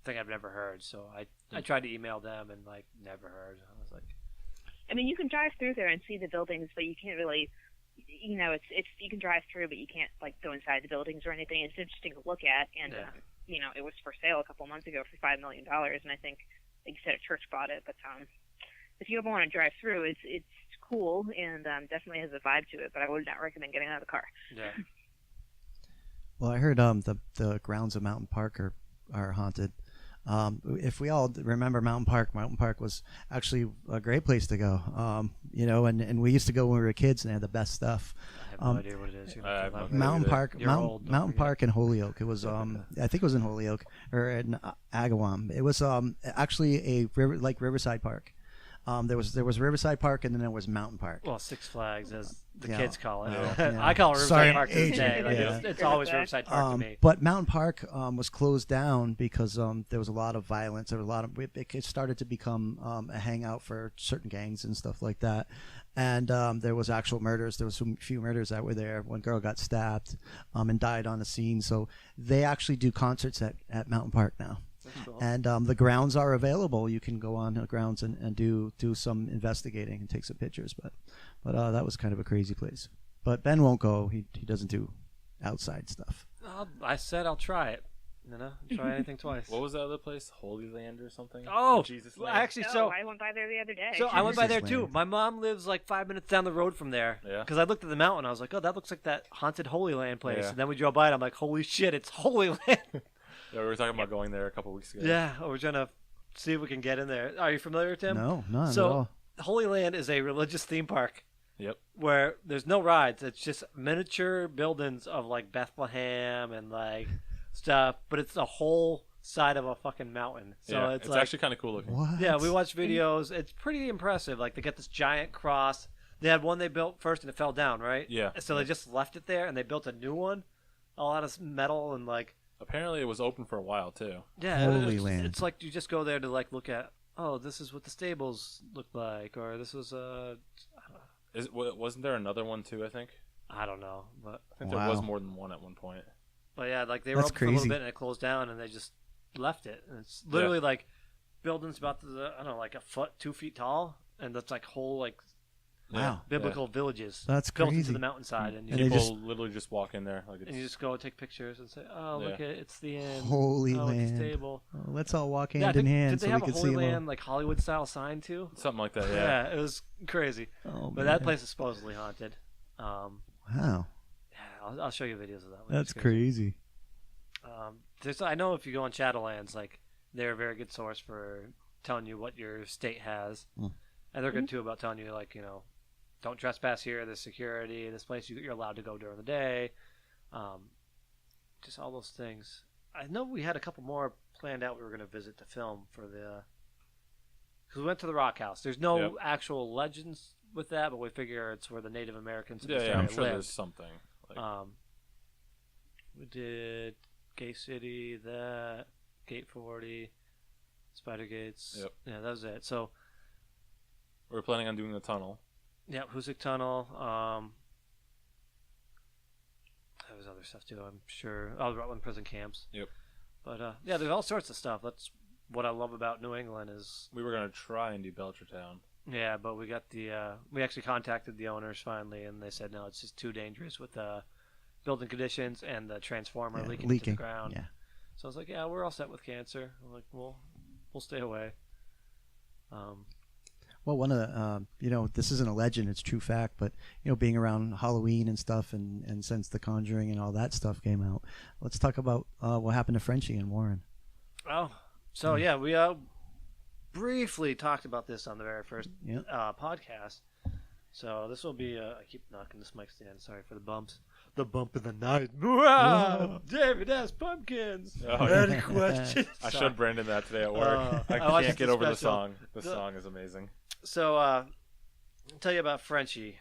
thing I've never heard. So I tried to email them and like never heard. I was like, I mean, you can drive through there and see the buildings, but you can't really, it's you can drive through, but you can't like go inside the buildings or anything. It's interesting to look at, and it was for sale a couple months ago for $5 million, and I think, like you said, a church bought it. But if you ever want to drive through, it's cool and definitely has a vibe to it. But I would not recommend getting out of the car. yeah. Well, I heard the grounds of Mountain Park are haunted. If we all remember Mountain Park was actually a great place to go. And we used to go when we were kids, and they had the best stuff. I have no idea what it is. You're gonna have to elaborate. Mountain Park, You're old, don't Mountain forget. Park in Holyoke. It was, I think it was in Holyoke or in Agawam. It was actually a Riverside Park. There was Riverside Park, and then there was Mountain Park. Well, Six Flags, as the Yeah. kids call it. Yeah. I call it Riverside Sorry, Park to this agent. day. Like, Yeah. it's always Riverside Park to me. But Mountain Park was closed down because there was a lot of violence. There was a lot of it started to become a hangout for certain gangs and stuff like that. And there was actual murders. There was a few murders that were there. One girl got stabbed and died on the scene. So they actually do concerts at Mountain Park now. That's cool. And the grounds are available. You can go on the grounds and do some investigating and take some pictures. But that was kind of a crazy place. But Ben won't go. He doesn't do outside stuff. I said I'll try it. Try anything twice. What was that other place? Holy Land or something? Oh, Or Jesus Land? actually, No, so I went by there the other day. So I went by there Jesus too. Land. My mom lives like 5 minutes down the road from there. Yeah. Because I looked at the mountain, I was like, "Oh, that looks like that haunted Holy Land place." Yeah. And then we drove by, and I'm like, "Holy shit, it's Holy Land!" Yeah, we were talking about going there a couple weeks ago. Yeah, we're trying to see if we can get in there. Are you familiar with Tim? No, not So at all. Holy Land is a religious theme park Yep. where there's no rides. It's just miniature buildings of like Bethlehem and like stuff, but it's the whole side of a fucking mountain. So Yeah, it's it's like, actually kind of cool looking. What? yeah, we watched videos. It's pretty impressive. Like they got this giant cross. They had one they built first and it fell down, right? Yeah. So they just left it there and they built a new one. all out of metal and like Apparently, it was open for a while too. yeah, Holy it's, land. it's like you just go there to like look at. Oh, this is what the stables look like, or this was a. Wasn't there another one too? I think. I don't know, but I think there was Wow. more than one at one point. yeah, like they were That's open for a little crazy. bit and it closed down, and they just left it. And it's literally like buildings about I don't know, like a foot, 2 feet tall, and that's like whole like Wow. biblical villages That's built into crazy. the mountainside, and you, And they People just- literally just walk in there like it's. and you just go take pictures and say, "Oh, look Yeah. at it's the end. Holy oh, it's land. the stable." Oh, let's all walk Yeah, I hand think, in hand did so they we have a can see Holy them all. Land like Hollywood style sign too? Something like that, Yeah, it was crazy. Oh, But man. that place is supposedly haunted. Wow. Yeah, I'll show you videos of that. That's It's crazy. I know if you go on Shadowlands, like they're a very good source for telling you what your state has, Mm. and they're good too about telling you like don't trespass here. There's security. This place you're allowed to go during the day. Just all those things. I know we had a couple more planned out. We were going to visit to film for the because we went to the Rock House. There's no Yep. actual legends with that, but we figure it's where the Native Americans I'm sure lived. there's something. Like, We did Gate City, that Gate 40, Spider Gates. Yep. Yeah, that was it. So we were planning on doing the tunnel. yeah, Hoosick Tunnel. There was other stuff too. I'm sure. Oh, Rutland prison camps. Yep. But yeah, there's all sorts of stuff. That's what I love about New England is We were gonna try and do Belchertown. yeah, but we got we actually contacted the owners finally, and they said no, it's just too dangerous with building conditions and the transformer Yeah, leaking into leaking. the ground. Yeah. So I was like, yeah, we're all set with cancer. I'm like, we'll stay away. Well, one of the, this isn't a legend, it's true fact, but, being around Halloween and stuff and since The Conjuring and all that stuff came out, let's talk about what happened to Frenchie and Warren. Oh, so yeah, we briefly talked about this on the very first Yeah. podcast. So this will be, I keep knocking this mic stand, sorry for the bumps. The bump of the night. Wow, David has pumpkins. Oh, Any yeah. questions? I Sorry. showed Brandon that today at work. I I watched can't get the over the special. song. The song is amazing. So, I'll tell you about Frenchie.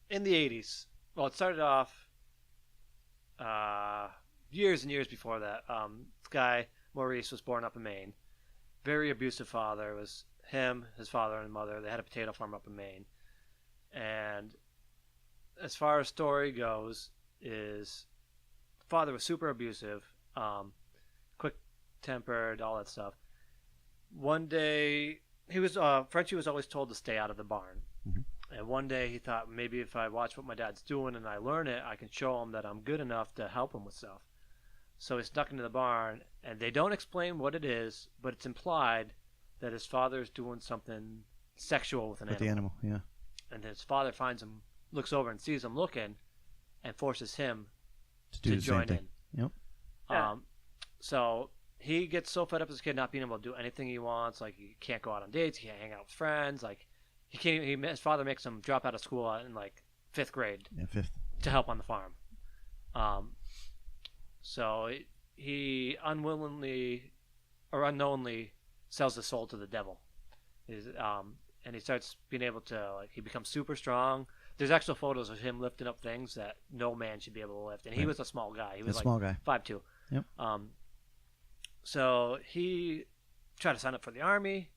In the 80s, well, it started off years and years before that. This guy, Maurice, was born up in Maine. Very abusive father. It was him, his father, and mother. They had a potato farm up in Maine. And as far as story goes, is father was super abusive, quick-tempered, all that stuff. One day, Frenchie was always told to stay out of the barn. Mhm. And one day he thought maybe if I watch what my dad's doing and I learn it, I can show him that I'm good enough to help him with stuff. So he snuck into the barn, and they don't explain what it is, but it's implied that his father's doing something sexual with an With the animal, yeah. and his father finds him, looks over and sees him looking, and forces him To do to the join same thing. in. Yep. Yeah. So he gets so fed up as a kid not being able to do anything he wants. Like he can't go out on dates, he can't hang out with friends. Like he can't. His father makes him drop out of school in like 5th grade Yeah, fifth. to help on the farm. So he unwillingly or unknowingly sells his soul to the devil. And he starts being able to he becomes super strong. There's actual photos of him lifting up things that no man should be able to lift, and he Right. was a small guy. He The was small guy. 5'2". Yep. So he tried to sign up for the army,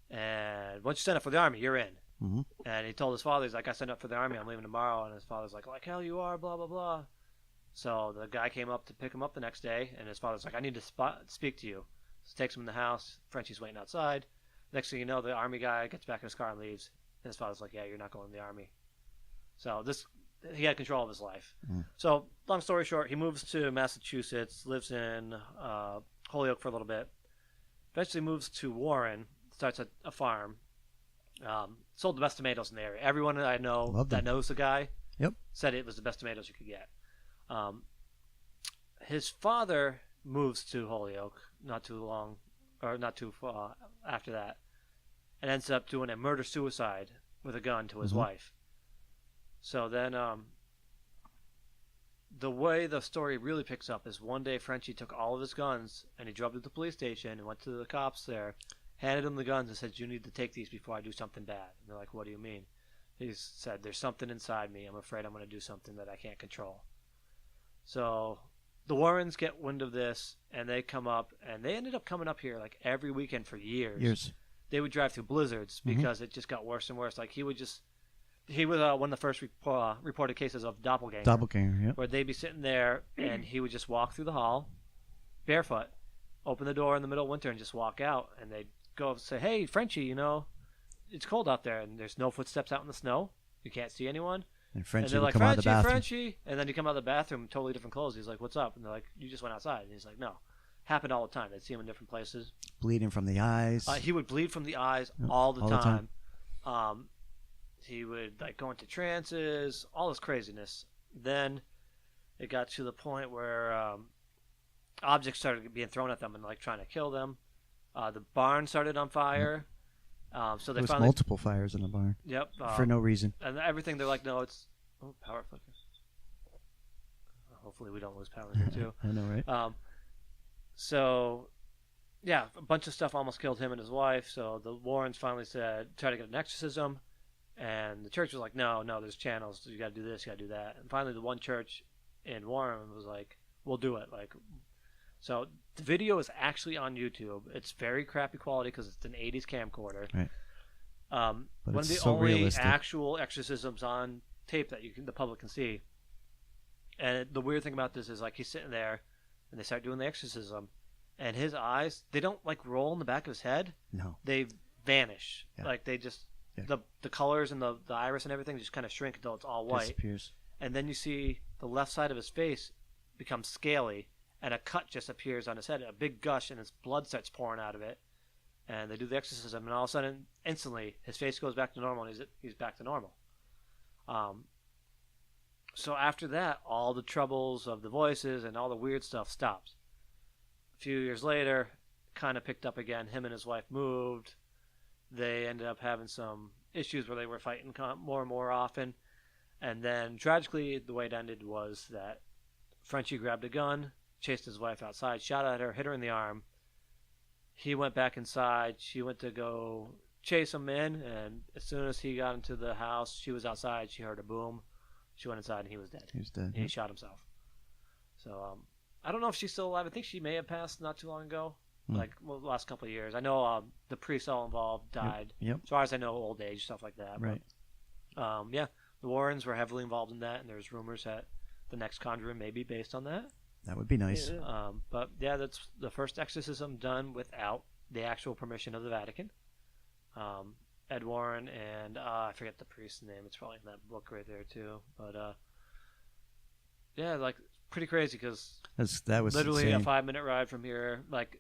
and once you sign up for the army, you're in. Mhm. And he told his father, he's like, I signed up for the army, I'm leaving tomorrow. And his father's like hell you are, blah, blah, blah. So the guy came up to pick him up the next day, and his father's like, I need to speak to you. So takes him in the house. Frenchie's waiting outside. Next thing you know, the army guy gets back in his car and leaves. And his father's like, yeah, you're not going to the army. So he had control of his life. Mm. So long story short, he moves to Massachusetts, lives in Holyoke for a little bit. Eventually moves to Warren, starts a farm. Sold the best tomatoes in the area. Everyone that I know Love that them. knows the guy Yep. said it was the best tomatoes you could get. His father moves to Holyoke not too far after that, and ends up doing a murder-suicide with a gun to his Mhm. wife. So then, the way the story really picks up is one day Frenchie took all of his guns and he drove to the police station and went to the cops there, handed them the guns and said, you need to take these before I do something bad. And they're like, what do you mean? He said, there's something inside me. I'm afraid I'm going to do something that I can't control. So the Warrens get wind of this, and they come up, and they ended up coming up here like every weekend for years. Years. They would drive through blizzards Mhm. because it just got worse and worse. Like he was one of the first reported cases of doppelganger, Doppelganger. Yep. where they'd be sitting there, and he would just walk through the hall, barefoot, open the door in the middle of winter, and just walk out. And they'd go say, "Hey, Frenchie, it's cold out there, and there's no footsteps out in the snow. You can't see anyone." And And Frenchie they're would like, come out of the bathroom. Frenchie. And then you come out of the bathroom, totally different clothes. He's like, "What's up?" And they're like, "You just went outside." And he's like, "No." Happened all the time. They'd see him in different places. Bleeding from the eyes. He would bleed from the eyes Yep, all the all the time. He would like go into trances, all this craziness. Then it got to the point where objects started being thrown at them and like trying to kill them. The barn started on fire. So they there was finally, multiple fires in the barn yep, for no reason. and everything. They're like, no, it's power flicker. Hopefully, we don't lose power here too. I know, right? So, yeah, a bunch of stuff almost killed him and his wife. So the Warrens finally said, try to get an exorcism. And the church was like, no, there's channels. You got to do this, you got to do that. And finally, the one church in Warren was like, we'll do it. Like, so the video is actually on YouTube. It's very crappy quality because it's an 80s camcorder. Right. But One it's of the so only realistic. actual exorcisms on tape that the public can see. And the weird thing about this is like he's sitting there, and they start doing the exorcism, and his eyes, they don't like roll in the back of his head. No. They vanish. Yeah. Like they just Yeah. the colors and the iris and everything just kind of shrink until it's all white. Disappears. And then you see the left side of his face become scaly, and a cut just appears on his head, a big gush, and his blood starts pouring out of it. And they do the exorcism, and all of a sudden, instantly, his face goes back to normal, and he's back to normal. So after that, all the troubles of the voices and all the weird stuff stops. A few years later, kind of picked up again. Him and his wife moved. They ended up having some issues where they were fighting more and more often. And then, tragically, the way it ended was that Frenchie grabbed a gun, chased his wife outside, shot at her, hit her in the arm. He went back inside. She went to go chase him in, and as soon as he got into the house, she was outside. She heard a boom. She went inside, and he was dead. He was dead. And he shot himself. So I don't know if she's still alive. I think she may have passed not too long ago, the last couple of years. I know the priests all involved died. Yep. As far as I know, old age, stuff like that. Right. But, yeah, the Warrens were heavily involved in that, and there's rumors that the next Conjuring may be based on that. That would be nice. But yeah, that's the first exorcism done without the actual permission of the Vatican. Ed Warren and I forget the priest's name. It's probably in that book right there too. But yeah, like pretty crazy because That was literally insane. a 5-minute ride from here. Like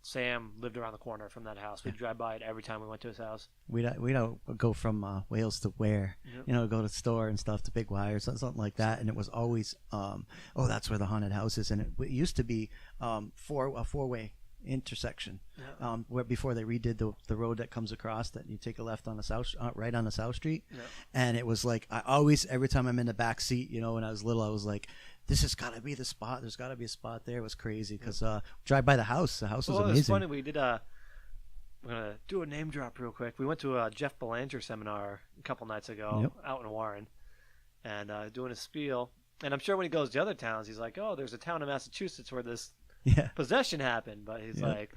Sam lived around the corner from that house. We'd drive by it every time we went to his house. We don't go from Wales to where, Yep. go to the store and stuff to Big Y or something like that, and it was always, that's where the haunted house is, and it used to be a four-way intersection, Yeah. where before they redid the road that comes across that you take a left on the south, right on the South Street, Yeah. and it was like I always every time I'm in the back seat, when I was little, I was like, this has got to be the spot. There's got to be a spot there. It was crazy because drive by the house. The house was Well, amazing. it's funny. We did we're gonna do a name drop real quick. We went to a Jeff Belanger seminar a couple nights ago Yep. out in Warren, and doing a spiel. And I'm sure when he goes to other towns, he's like, "Oh, there's a town in Massachusetts where this Yeah. possession happened." But he's Yep.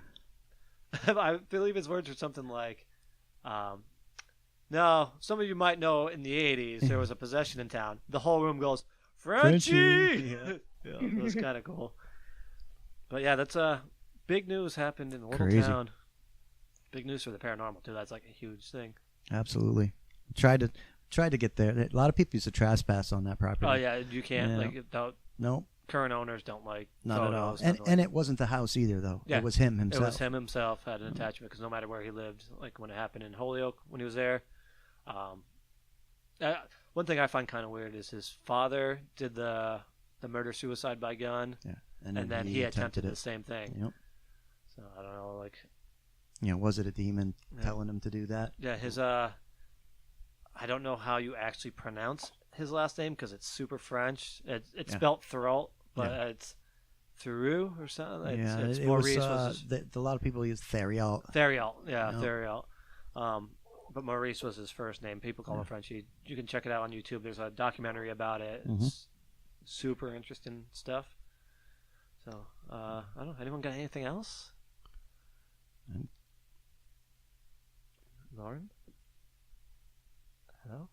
like, I believe his words were something like, "No, some of you might know in the '80s there was a possession in town." The whole room goes, "Frenchie!" Frenchie! Yeah, it was kind of cool. But yeah, that's big news happened in a little Crazy. town. Big news for the paranormal too. That's like a huge thing. Absolutely. Tried to get there. A lot of people used to trespass on that property. Oh yeah, you can't Yeah. like No, current owners don't like not at all. photos, And nothing like and it wasn't the house either, though. Yeah. It was him It himself. was him himself had an attachment because no matter where he lived, like when it happened in Holyoke when he was there, one thing I find kind of weird is his father did the murder suicide by gun, Yeah. and then he attempted the it. same thing. Yep. So I don't know, like Was it a demon Yeah. telling him to do that? yeah, his I don't know how you actually pronounce his last name because it's super French. It's Yeah. spelt Throat, but Yeah. it's Theroux or something. Yeah, It's it Maurice was. was his A lot of people use Theriault. Theriault, yeah, Yeah. Theriault. But Maurice was his first name. People call him Frenchie. You can check it out on YouTube. There's a documentary about it. Mm-hmm. It's super interesting stuff. So I don't know. Anyone got anything else? Mm. Lauren? Hello?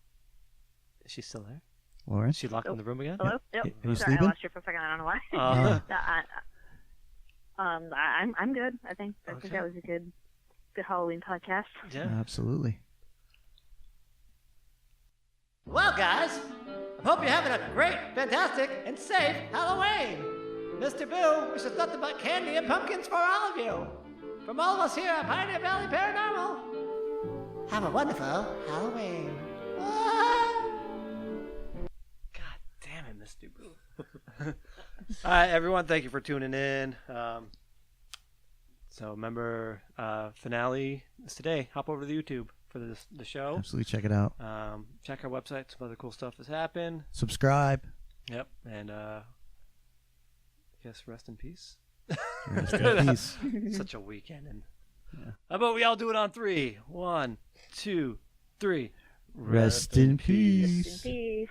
Is she still there? Lauren? Is she locked in the room again? Hello? Yep. Are you Sorry, sleeping? I lost you for a second. I don't know why. I'm good. I think Okay. that was a good Halloween podcast. Yeah. Absolutely. Well, guys, I hope you're having a great, fantastic, and safe Halloween. Mr. Boo wishes nothing but candy and pumpkins for all of you. From all of us here at Pioneer Valley Paranormal, have a wonderful Halloween. God damn it, Mr. Boo. All right, everyone, thank you for tuning in. So remember, finale is today. Hop over to YouTube for the show. Absolutely. Check it out. Check our website. Some other cool stuff has happened. Subscribe. Yep. And I guess rest in peace. Rest in peace. Such a weekend. And Yeah. how about we all do it on 3? 1, 2, 3. Rest in Rest in peace. peace.